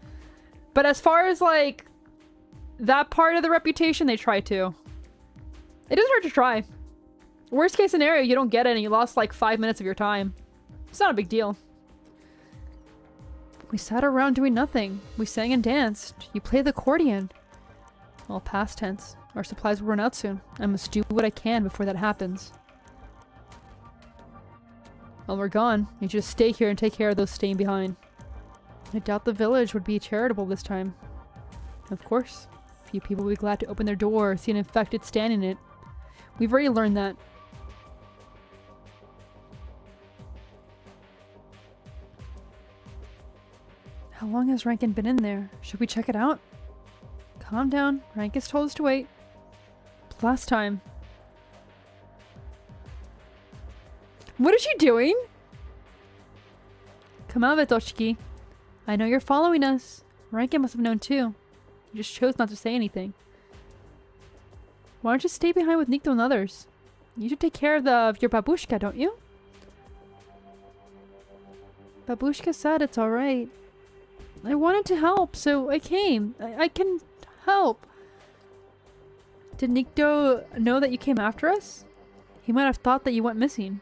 But as far as, like, that part of the reputation, they try to. It doesn't hurt to try. Worst case scenario, you don't get any. You lost, like, 5 minutes of your time. It's not a big deal. We sat around doing nothing. We sang and danced. You played the accordion. All past tense. Our supplies will run out soon. I must do what I can before that happens. While we're gone, you just stay here and take care of those staying behind. I doubt the village would be charitable this time. Of course. Few people will be glad to open their door or see an infected standing in it. We've already learned that. How long has Rankin been in there? Should we check it out? Calm down. Rankin's told us to wait. Last time. What is she doing? Come on, Vitoshki. I know you're following us. Rankin must have known too. You just chose not to say anything. Why don't you stay behind with Nikto and others? You should take care of your babushka, don't you? Babushka said it's alright. I wanted to help, so I came. I can help. Did Nikto know that you came after us? He might have thought that you went missing.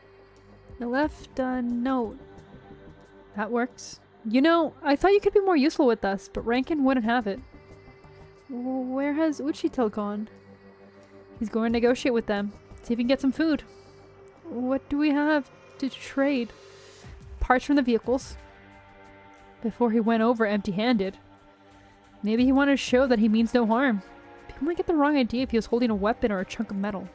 I left a note. That works. You know, I thought you could be more useful with us, but Rankin wouldn't have it. Where has Uchitel gone? He's going to negotiate with them. See if he can get some food. What do we have to trade? Parts from the vehicles. Before he went over empty-handed. Maybe he wanted to show that he means no harm. People might get the wrong idea if he was holding a weapon or a chunk of metal.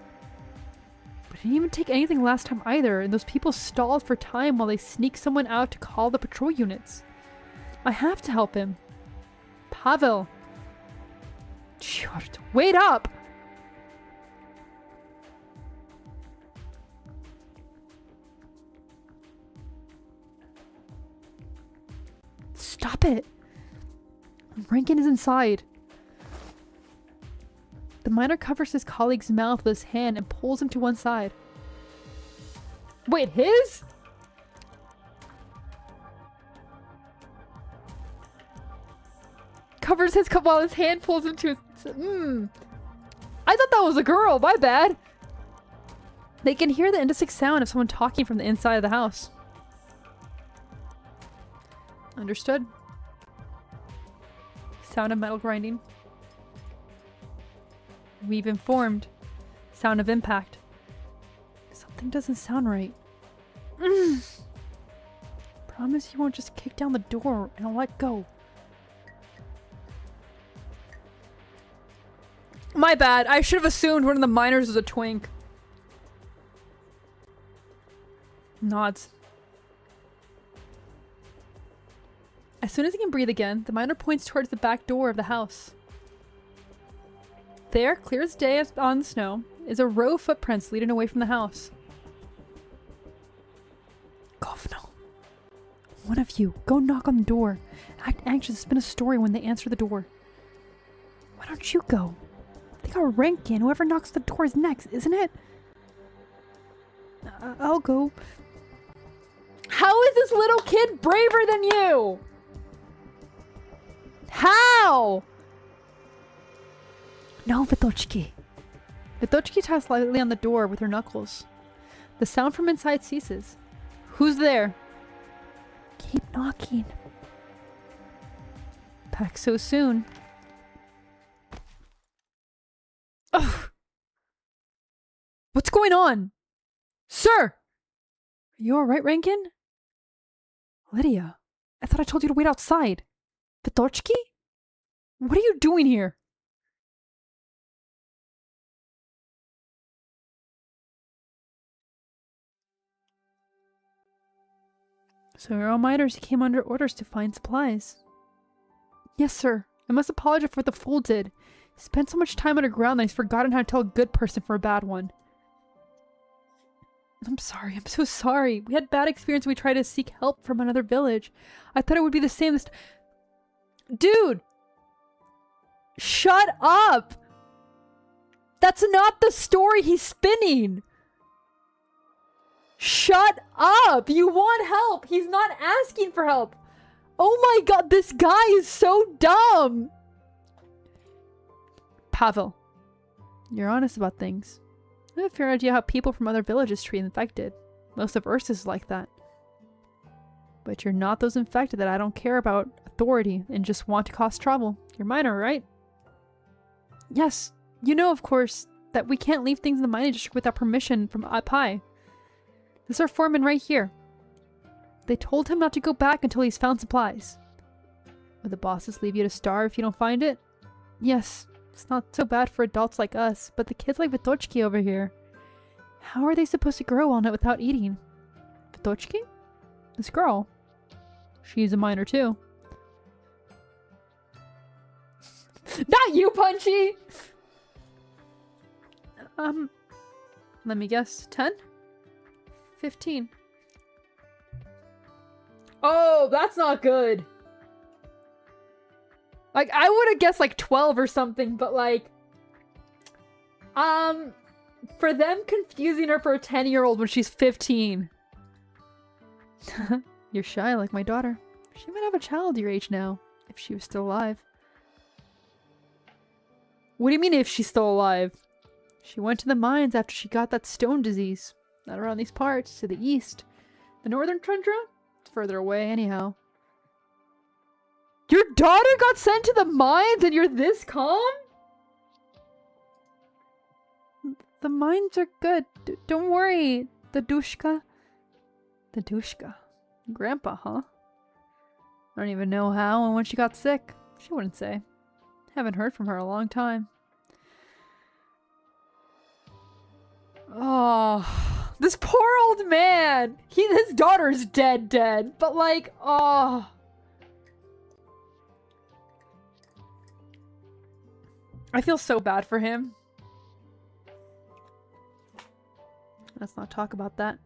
But he didn't even take anything last time either, and those people stalled for time while they sneaked someone out to call the patrol units. I have to help him. Pavel. Черт, wait up! Stop it! Rankin is inside. The miner covers his colleague's mouth with his hand and pulls him to one side. Wait, his? Covers his cup while his hand pulls him to his... I thought that was a girl, my bad. They can hear the indistinct sound of someone talking from the inside of the house. Understood. Sound of metal grinding. We've informed. Sound of impact. Something doesn't sound right. Promise you won't just kick down the door and I'll let go. My bad. I should have assumed one of the miners was a twink. Nods. As soon as he can breathe again, the miner points towards the back door of the house. There, clear as day on the snow, is a row of footprints leading away from the house. Govno. One of you, go knock on the door. Act anxious, spin a story when they answer the door. Why don't you go? They got Rankin. Whoever knocks the door is next, isn't it? I'll go. How is this little kid braver than you? How? No, Vitochki. Vitochki taps lightly on the door with her knuckles. The sound from inside ceases. Who's there? Keep knocking. Back so soon. on? Sir! Are you alright, Rankin? Lydia, I thought I told you to wait outside. Vitochki? What are you doing here? So you're all miners who came under orders to find supplies. Yes, sir. I must apologize for what the fool did. He spent so much time underground that he's forgotten how to tell a good person from a bad one. I'm sorry. I'm so sorry. We had bad experience when we tried to seek help from another village. I thought it would be the same this Dude! Shut up! That's not the story he's spinning! Shut up! You want help! He's not asking for help! Oh my god, this guy is so dumb! Pavel, you're honest about things. I have a fair idea how people from other villages treat infected. Most of Ursus is like that. But you're not those infected that I don't care about authority and just want to cause trouble. You're minor, right? Yes. You know, of course, that we can't leave things in the mining district without permission from ISP. This is our foreman right here. They told him not to go back until he's found supplies. Would the bosses leave you to starve if you don't find it? Yes. It's not so bad for adults like us, but the kids like Vitochki over here. How are they supposed to grow all night without eating? Vitochki? This girl. She's a minor too. Not you, Punchy! Let me guess. 10? 15. Oh, that's not good. Like, I would have guessed like 12 or something, but like... For them confusing her for a 10-year-old when she's 15. You're shy like my daughter. She might have a child your age now, if she was still alive. What do you mean if she's still alive? She went to the mines after she got that stone disease. Not around these parts, to the east. The northern tundra? It's further away anyhow. Your daughter got sent to the mines and you're this calm? The mines are good. Don't worry, Dadushka. Dadushka. Grandpa, huh? I don't even know how and when she got sick. She wouldn't say. Haven't heard from her in a long time. Oh, this poor old man. His daughter's dead. But like, oh. I feel so bad for him. Let's not talk about that.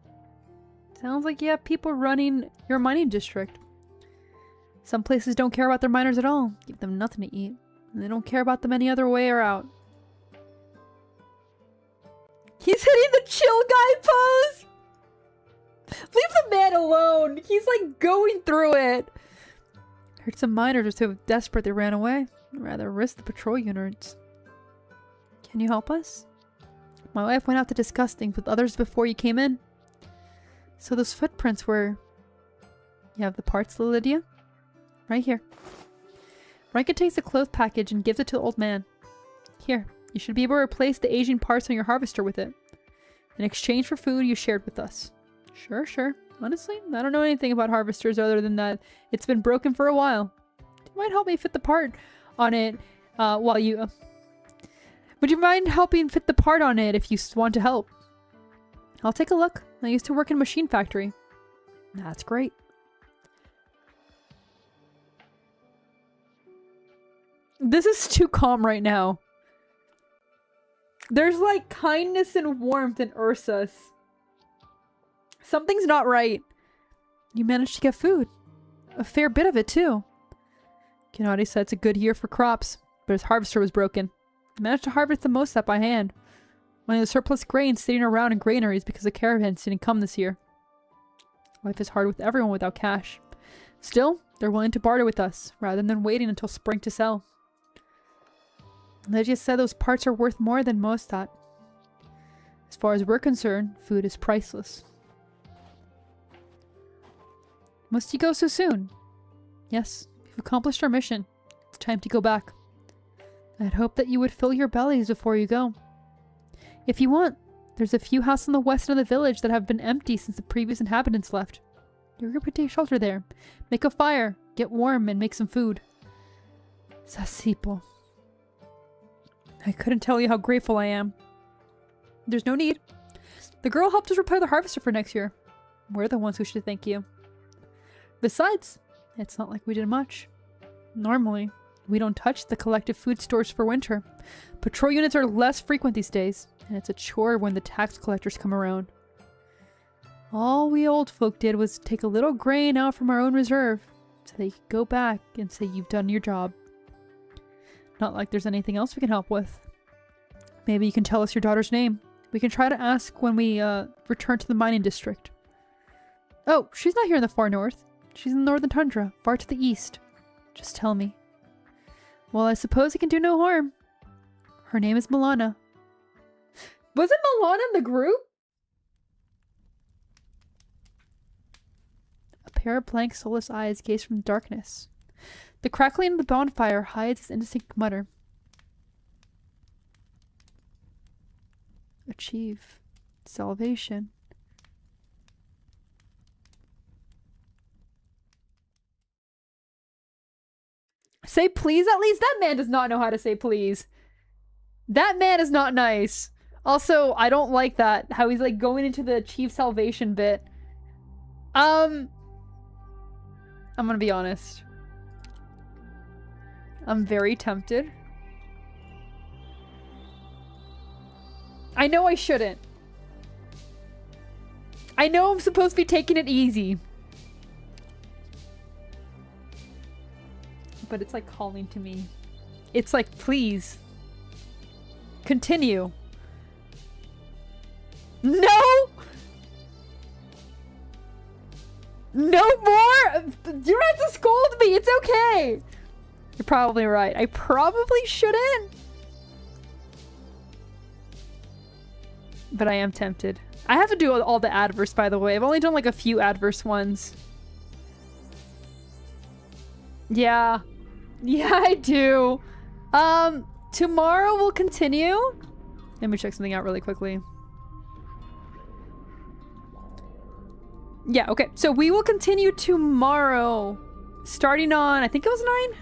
Sounds like you have people running your mining district. Some places don't care about their miners at all. Give them nothing to eat. And they don't care about them any other way or out. He's hitting the chill guy pose! Leave the man alone! He's like going through it! Heard some miners are so desperate they ran away. I'd rather risk the patrol units. Can you help us? My wife went out to discuss things with others before you came in. So those footprints were... You have the parts, Lydia? Right here. Rankin takes the clothes package and gives it to the old man. Here, you should be able to replace the aging parts on your harvester with it. In exchange for food you shared with us. Sure. Honestly, I don't know anything about harvesters other than that it's been broken for a while. You might help me fit the part on it while you... Would you mind helping fit the part on it if you want to help? I'll take a look. I used to work in a machine factory. That's great. This is too calm right now. There's like kindness and warmth in Ursus. Something's not right. You managed to get food. A fair bit of it too. Gennady said it's a good year for crops, but his harvester was broken. He managed to harvest the most of that by hand. Only the surplus grain sitting around in granaries because the caravans didn't come this year. Life is hard with everyone without cash. Still, they're willing to barter with us, rather than waiting until spring to sell. Lydia said those parts are worth more than most thought. As far as we're concerned, food is priceless. Must you go so soon? Yes, we've accomplished our mission. It's time to go back. I'd hoped that you would fill your bellies before you go. If you want, There's a few houses on the west end of the village that have been empty since the previous inhabitants left. Your group could take shelter there. Make a fire, get warm, and make some food. Sasipo. I couldn't tell you how grateful I am. There's no need. The girl helped us prepare the harvester for next year. We're the ones who should thank you. Besides, it's not like we did much. Normally, we don't touch the collective food stores for winter. Patrol units are less frequent these days, and it's a chore when the tax collectors come around. All we old folk did was take a little grain out from our own reserve, so they could go back and say you've done your job. Not like there's anything else we can help with. Maybe you can tell us your daughter's name. We can try to ask when we return to the mining district. Oh, she's not here in the far north. She's in the northern tundra, far to the east. Just tell me. Well, I suppose it can do no harm. Her name is Milana. Wasn't Milana in the group? A pair of blank, soulless eyes gaze from the darkness. The crackling of the bonfire hides its indistinct mutter. Achieve salvation. Say please at least? That man does not know how to say please. That man is not nice. Also, I don't like that. How he's like going into the achieve salvation bit. I'm gonna be honest. I'm very tempted. I know I shouldn't. I know I'm supposed to be taking it easy. But it's like calling to me. It's like, please. Continue. No! No more! You don't have to scold me! It's okay! You're probably right. I probably shouldn't. But I am tempted. I have to do all the adverse, by the way. I've only done like a few adverse ones. Yeah. Yeah, I do. Tomorrow we'll continue. Let me check something out really quickly. Yeah, okay. So we will continue tomorrow. Starting on, I think it was 9?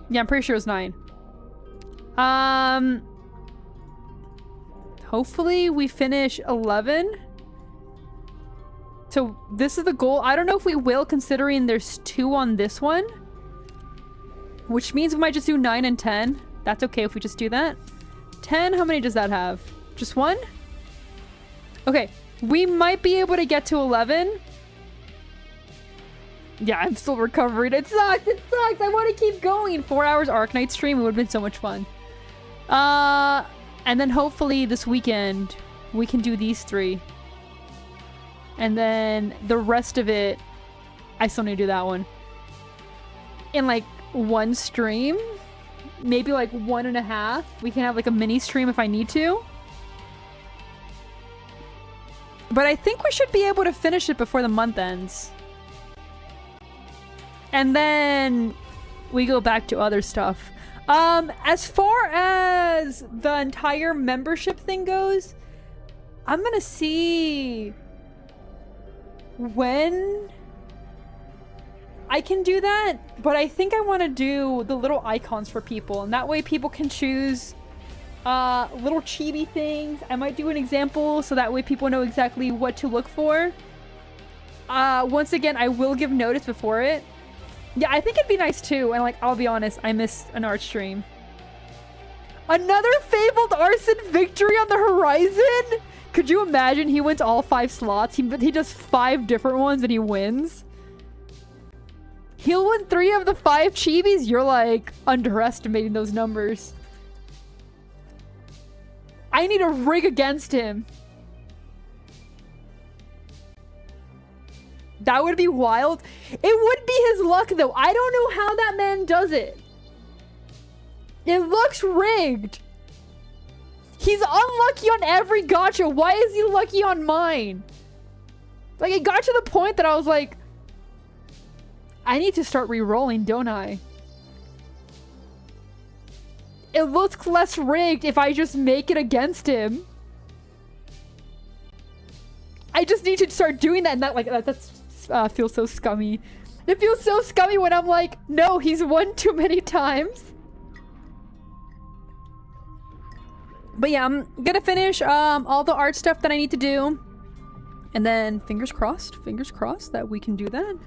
Yeah, I'm pretty sure it was 9. Hopefully we finish 11. So this is the goal. I don't know if we will, considering there's 2 on this one. Which means we might just do 9 and 10. That's okay if we just do that. 10, how many does that have? Just 1? Okay, we might be able to get to 11. Yeah, I'm still recovering. It sucks, it sucks. I want to keep going. 4 hours Arknights stream, it would have been so much fun. And then hopefully this weekend we can do these 3. And then the rest of it, I still need to do that one. In like 1 stream, maybe like 1.5. We can have like a mini stream if I need to. But I think we should be able to finish it before the month ends. And then we go back to other stuff. As far as the entire membership thing goes, I'm gonna see when I can do that, but I think I want to do the little icons for people, and that way people can choose little chibi things. I might do an example so that way people know exactly what to look for. Once again, I will give notice before it. Yeah, I think it'd be nice too, and like, I'll be honest, I missed an art stream. Another fabled arson victory on the horizon? Could you imagine he wins all 5 slots? He does 5 different ones and he wins. He'll win 3 of the 5 chibis? You're like underestimating those numbers. I need a rig against him. That would be wild. It would be his luck though. I don't know how that man does it. It looks rigged. He's unlucky on every gacha. Why is he lucky on mine? Like, it got to the point that I was like, I need to start re-rolling, don't I? it looks less rigged if I just make it against him. I just need to start doing that, and that feels so scummy. It feels so scummy when I'm like, no, he's won too many times. But yeah, I'm gonna finish all the art stuff that I need to do. And then fingers crossed that we can do that.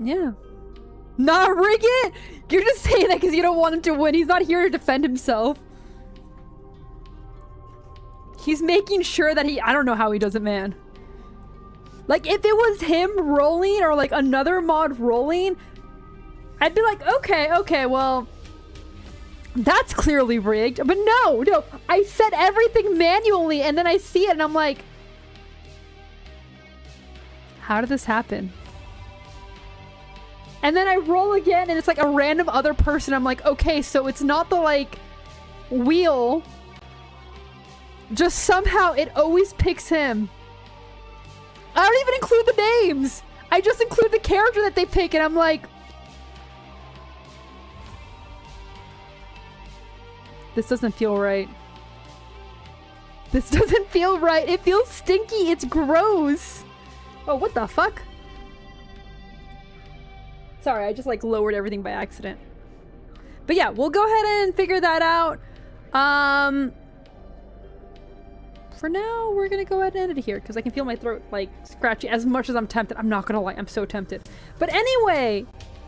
Yeah. Not rig it! You're just saying that because you don't want him to win. He's not here to defend himself. He's making sure that I don't know how he does it, man. Like, if it was him rolling or like another mod rolling, I'd be like, okay, well, that's clearly rigged. But no, I set everything manually and then I see it and I'm like, how did this happen? And then I roll again and it's like a random other person. I'm like, okay, so it's not the like wheel. Just somehow it always picks him. I don't even include the names. I just include the character that they pick and I'm like, this doesn't feel right. This doesn't feel right. It feels stinky. It's gross. Oh, what the fuck? Sorry, I just like lowered everything by accident. But yeah, we'll go ahead and figure that out. For now, we're gonna go ahead and end it here because I can feel my throat like scratchy as much as I'm tempted. I'm not gonna lie, I'm so tempted. But anyway,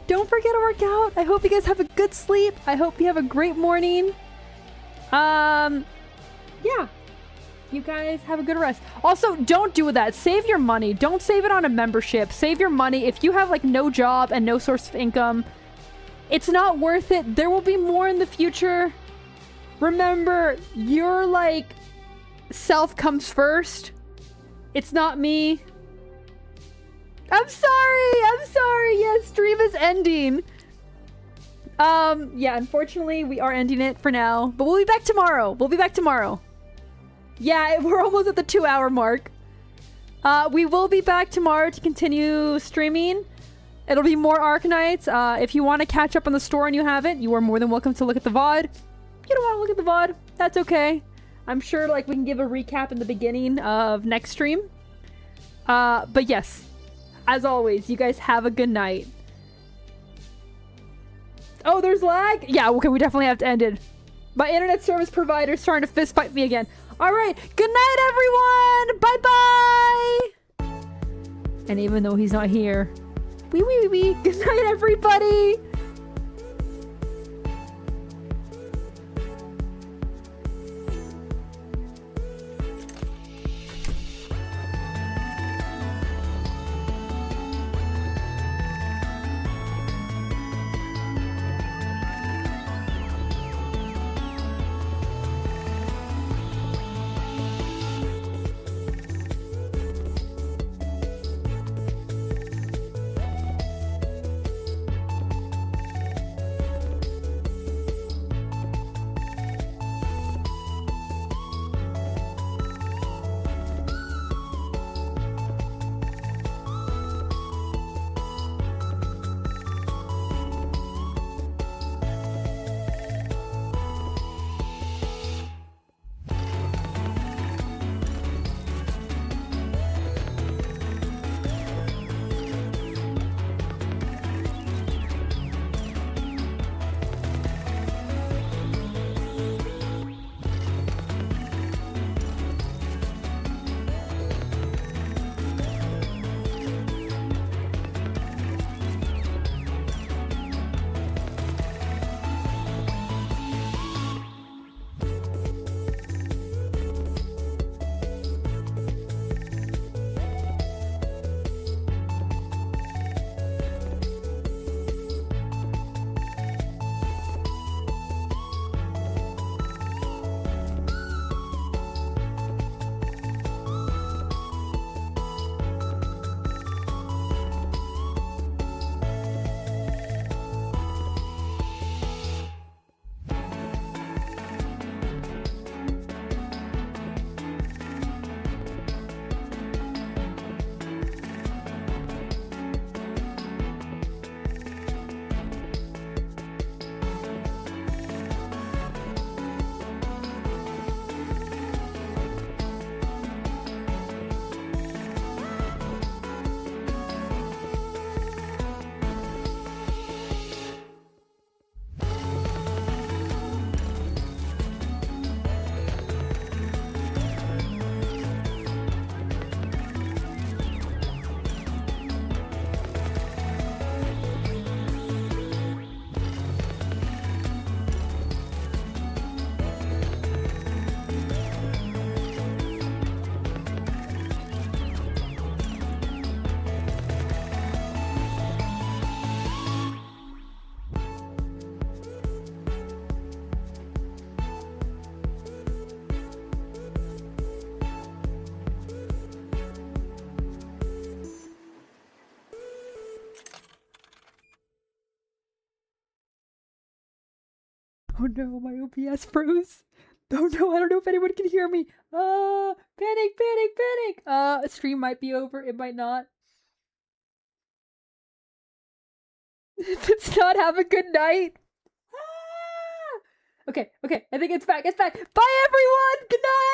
don't forget to work out. I hope you guys have a good sleep. I hope you have a great morning. Yeah. You guys have a good rest. Also, don't do that. Save your money. Don't save it on a membership. Save your money. If you have like no job and no source of income, it's not worth it. There will be more in the future. Remember, your like self comes first. It's not me. I'm sorry. Yes, stream is ending. Yeah, unfortunately, we are ending it for now. But we'll be back tomorrow. Yeah, we're almost at the 2-hour mark. We will be back tomorrow to continue streaming. It'll be more Arknights. If you want to catch up on the story and you haven't, you are more than welcome to look at the VOD. If you don't want to look at the VOD, that's okay. I'm sure like we can give a recap in the beginning of next stream. But yes, as always, you guys have a good night. Oh, there's lag? Yeah, okay, we definitely have to end it. My internet service provider is trying to fist fight me again. All right, good night, everyone. Bye-bye. And even though he's not here, good night, everybody. Oh no, my OBS froze. Oh no, I don't know if anyone can hear me. Panic, panic, panic. Stream might be over, it might not. Let's not have a good night. Okay, I think it's back. Bye everyone, good night.